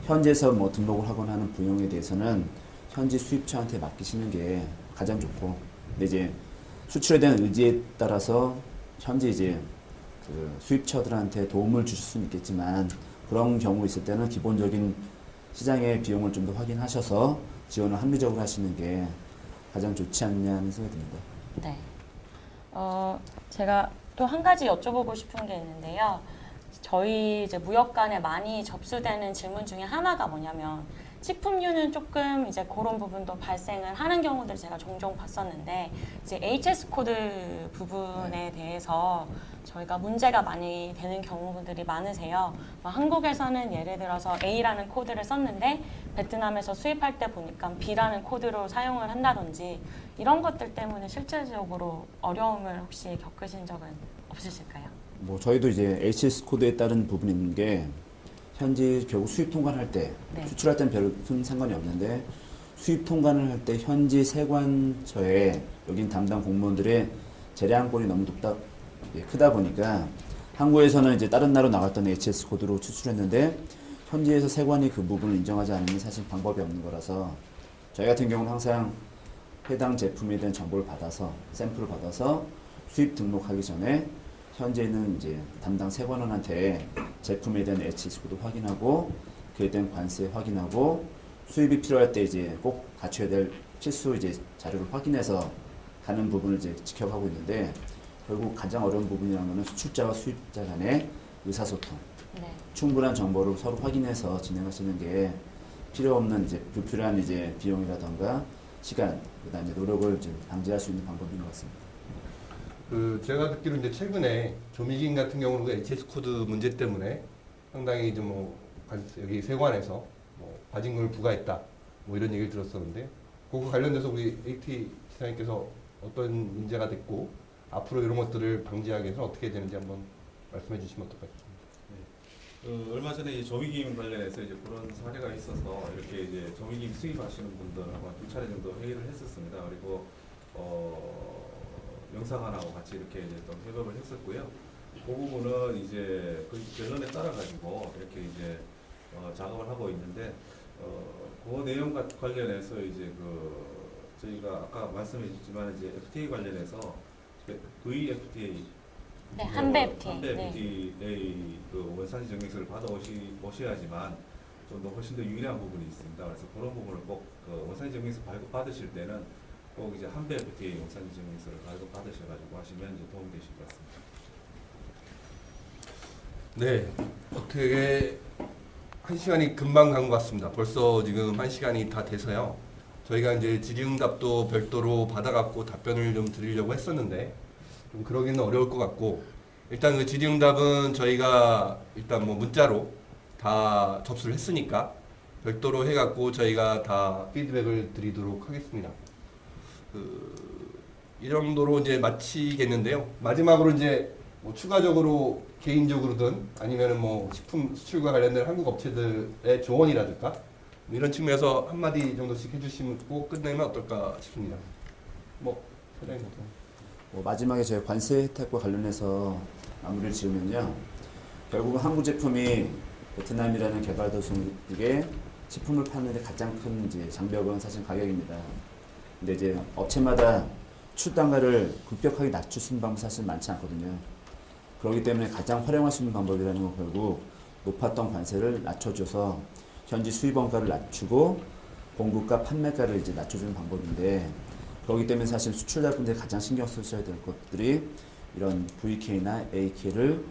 현지에서 뭐 등록을 하거나 하는 비용에 대해서는 현지 수입처한테 맡기시는 게 가장 좋고, 근데 이제 수출에 대한 의지에 따라서 현지 이제 그 수입처들한테 도움을 주실 수는 있겠지만 그런 경우 있을 때는 기본적인 시장의 비용을 좀 더 확인하셔서 지원을 합리적으로 하시는 게 가장 좋지 않냐 하는 생각이 듭니다. 네. 제가 또 한 가지 여쭤보고 싶은 게 있는데요. 저희 이제 무역 간에 많이 접수되는 질문 중에 하나가 뭐냐면 식품류는 조금 이제 그런 부분도 발생을 하는 경우들 제가 종종 봤었는데 이제 HS 코드 부분에 대해서 저희가 문제가 많이 되는 경우들이 많으세요. 뭐 한국에서는 예를 들어서 A라는 코드를 썼는데 베트남에서 수입할 때 보니까 B라는 코드로 사용을 한다든지 이런 것들 때문에 실질적으로 어려움을 혹시 겪으신 적은 없으실까요? 뭐 저희도 이제 HS 코드에 따른 부분이 있는 게 현지 결국 수입 통관을 할 때 네. 수출할 때는 별 큰 상관이 없는데 수입 통관을 할 때 현지 세관처에 여긴 담당 공무원들의 재량권이 너무 크다 보니까 한국에서는 이제 다른 나라로 나갔던 HS 코드로 추출했는데 현지에서 세관이 그 부분을 인정하지 않으면 사실 방법이 없는 거라서 저희 같은 경우는 항상 해당 제품에 대한 정보를 받아서 샘플을 받아서 수입 등록하기 전에 현재 있는 이제 담당 세관원한테 제품에 대한 HS 코드 확인하고 그에 대한 관세 확인하고 수입이 필요할 때 이제 꼭 갖춰야 될 필수 이제 자료를 확인해서 가는 부분을 이제 지켜가고 있는데 결국 가장 어려운 부분이라는 것은 수출자와 수입자 간의 의사소통, 네. 충분한 정보를 서로 확인해서 진행하시는 게 필요 없는 이제 불필요한 이제 비용이라던가 시간, 그다음에 노력을 좀 방지할 수 있는 방법인 것 같습니다. 제가 듣기로 이제 최근에 조미김 같은 경우는 그 HS 코드 문제 때문에 상당히 좀 여기 세관에서 과징금을 부과했다 뭐 이런 얘기를 들었었는데 그거 관련돼서 우리 AT 지사님께서 어떤 문제가 됐고 앞으로 이런 것들을 방지하기 위해서 어떻게 되는지 한번 말씀해 주시면 어떨까요? 얼마 전에 이 조미김 관련해서 이제 그런 사례가 있어서 이렇게 이제 조미김 수입하시는 분들하고 한 2차례 정도 회의를 했었습니다. 그리고 영사관하고 같이 이렇게 이제 좀 협업을 했었고요. 그 부분은 이제 그 결론에 따라 가지고 이렇게 이제 작업을 하고 있는데 그 내용과 관련해서 이제 저희가 아까 말씀해 주셨지만 이제 FTA 관련해서 VFTA 네, 한배 FTA. 한배 네. FTA 그 원산지 증명서를 받아오셔야지만 좀 더 훨씬 더 유리한 부분이 있습니다. 그래서 그런 부분을 꼭 원산지 증명서 발급 받으실 때는 꼭 이제 한배 FTA 원산지 증명서를 발급 받으셔가지고 하시면 이제 도움이 되실 것 같습니다. 네, 어떻게 한 시간이 금방 간 것 같습니다. 벌써 지금 한 시간이 다 돼서요. 저희가 이제 질의응답도 별도로 받아갖고 답변을 좀 드리려고 했었는데 좀 그러기는 어려울 것 같고 일단 그 질의응답은 저희가 일단 뭐 문자로 다 접수를 했으니까 별도로 해갖고 저희가 다 피드백을 드리도록 하겠습니다. 이 정도로 이제 마치겠는데요. 마지막으로 이제 뭐 추가적으로 개인적으로든 아니면은 뭐 식품 수출과 관련된 한국 업체들의 조언이라든가 뭐 이런 측면에서 한마디 정도씩 해주시고 끝내면 어떨까 싶습니다. 사장님 마지막에 저희 관세 혜택과 관련해서 마무리를 지으면요. 결국은 한국 제품이 베트남이라는 개발도상국에 식품을 파는데 가장 큰 이제 장벽은 사실 가격입니다. 근데 이제 업체마다 출단가를 급격하게 낮출 수 있는 방법이 사실 많지 않거든요. 그렇기 때문에 가장 활용할 수 있는 방법이라는 건 결국 높았던 관세를 낮춰줘서 현지 수입 원가를 낮추고 공급가 판매가를 이제 낮춰주는 방법인데 그렇기 때문에 사실 수출자분들이 가장 신경 쓰셔야 될 것들이 이런 VK나 AK를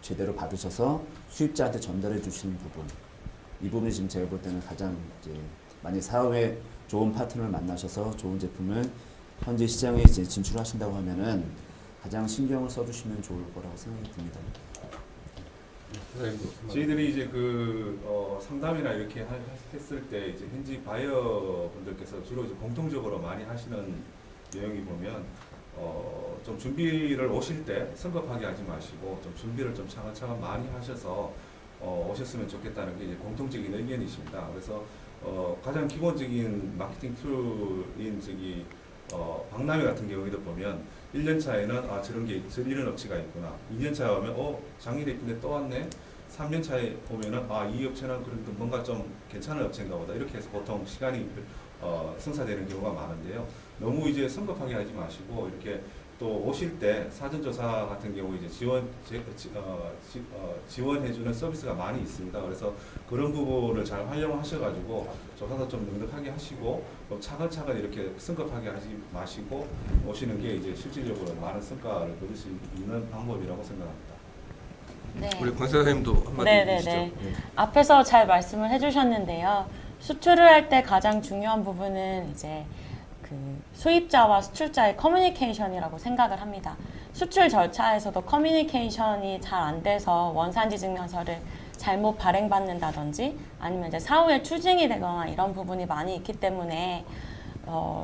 제대로 받으셔서 수입자한테 전달해 주시는 부분 이 부분이 지금 제가 볼 때는 가장 이제 만약 사업에 좋은 파트너를 만나셔서 좋은 제품을 현재 시장에 이제 진출하신다고 하면은 가장 신경을 써주시면 좋을 거라고 생각이 듭니다. 저희들이 이제 상담이나 이렇게 했을 때 이제 현지 바이어 분들께서 주로 이제 공통적으로 많이 하시는 내용이 보면 좀 준비를 오실 때 성급하게 하지 마시고 좀 준비를 좀 차근차근 많이 하셔서 오셨으면 좋겠다는 게 이제 공통적인 의견이십니다. 그래서 가장 기본적인 마케팅 툴인 박람회 같은 경우에도 보면 1년 차에는 저런 이런 업체가 있구나. 2년 차에 오면 작년에 이쁜데 또 왔네. 3년 차에 보면은 이 업체는 그래도 뭔가 좀 괜찮은 업체인가 보다. 이렇게 해서 보통 시간이 성사되는 경우가 많은데요. 너무 이제 성급하게 하지 마시고 이렇게 또 오실 때 사전조사 같은 경우 이제 지원해주는 서비스가 많이 있습니다. 그래서 그런 부분을 잘 활용하셔가지고 조사도 좀 넉넉하게 하시고 또 차근차근 이렇게 성급하게 하지 마시고 오시는 게 이제 실질적으로 많은 성과를 거둘 수 있는 방법이라고 생각합니다. 네. 우리 권사장님도 한마디 네네네. 해주시죠. 앞에서 잘 말씀을 해주셨는데요. 수출을 할 때 가장 중요한 부분은 이제 그 수입자와 수출자의 커뮤니케이션이라고 생각을 합니다. 수출 절차에서도 커뮤니케이션이 잘 안 돼서 원산지 증명서를 잘못 발행받는다든지 아니면 이제 사후에 추징이 되거나 이런 부분이 많이 있기 때문에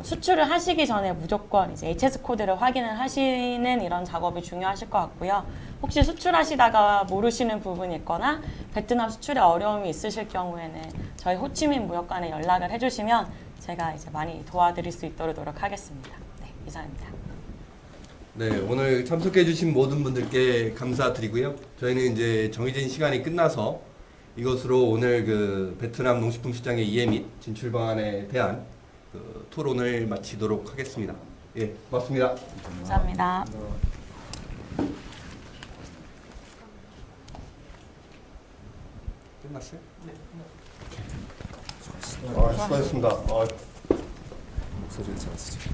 수출을 하시기 전에 무조건 이제 HS 코드를 확인을 하시는 이런 작업이 중요하실 것 같고요. 혹시 수출하시다가 모르시는 부분이 있거나 베트남 수출에 어려움이 있으실 경우에는 저희 호치민 무역관에 연락을 해주시면 제가 이제 많이 도와드릴 수 있도록 노력하겠습니다. 네, 이상입니다. 네, 오늘 참석해주신 모든 분들께 감사드리고요. 저희는 이제 정해진 시간이 끝나서 이것으로 오늘 그 베트남 농식품 시장의 이해 및 진출 방안에 대한 그 토론을 마치도록 하겠습니다. 예, 고맙습니다. 감사합니다. 끝났어요? 네. 수고하셨습니다. 목소리를 잘 쓰죠.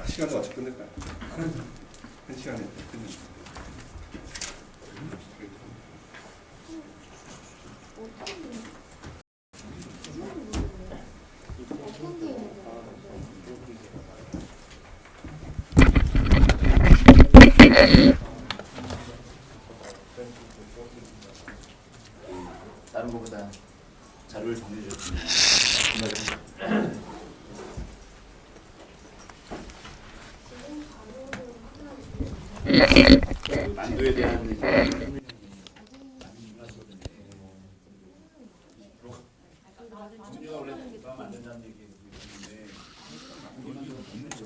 시간도 맞춰 끝낼까요? 한 시간에 끝낼까요? 어떤 게 있는 다른 것보다 자료를 정리해 주셨습니다. 만두에 대한 우리가 원래 누가 만든다는 얘기를 듣는데 만두가 없는 거죠.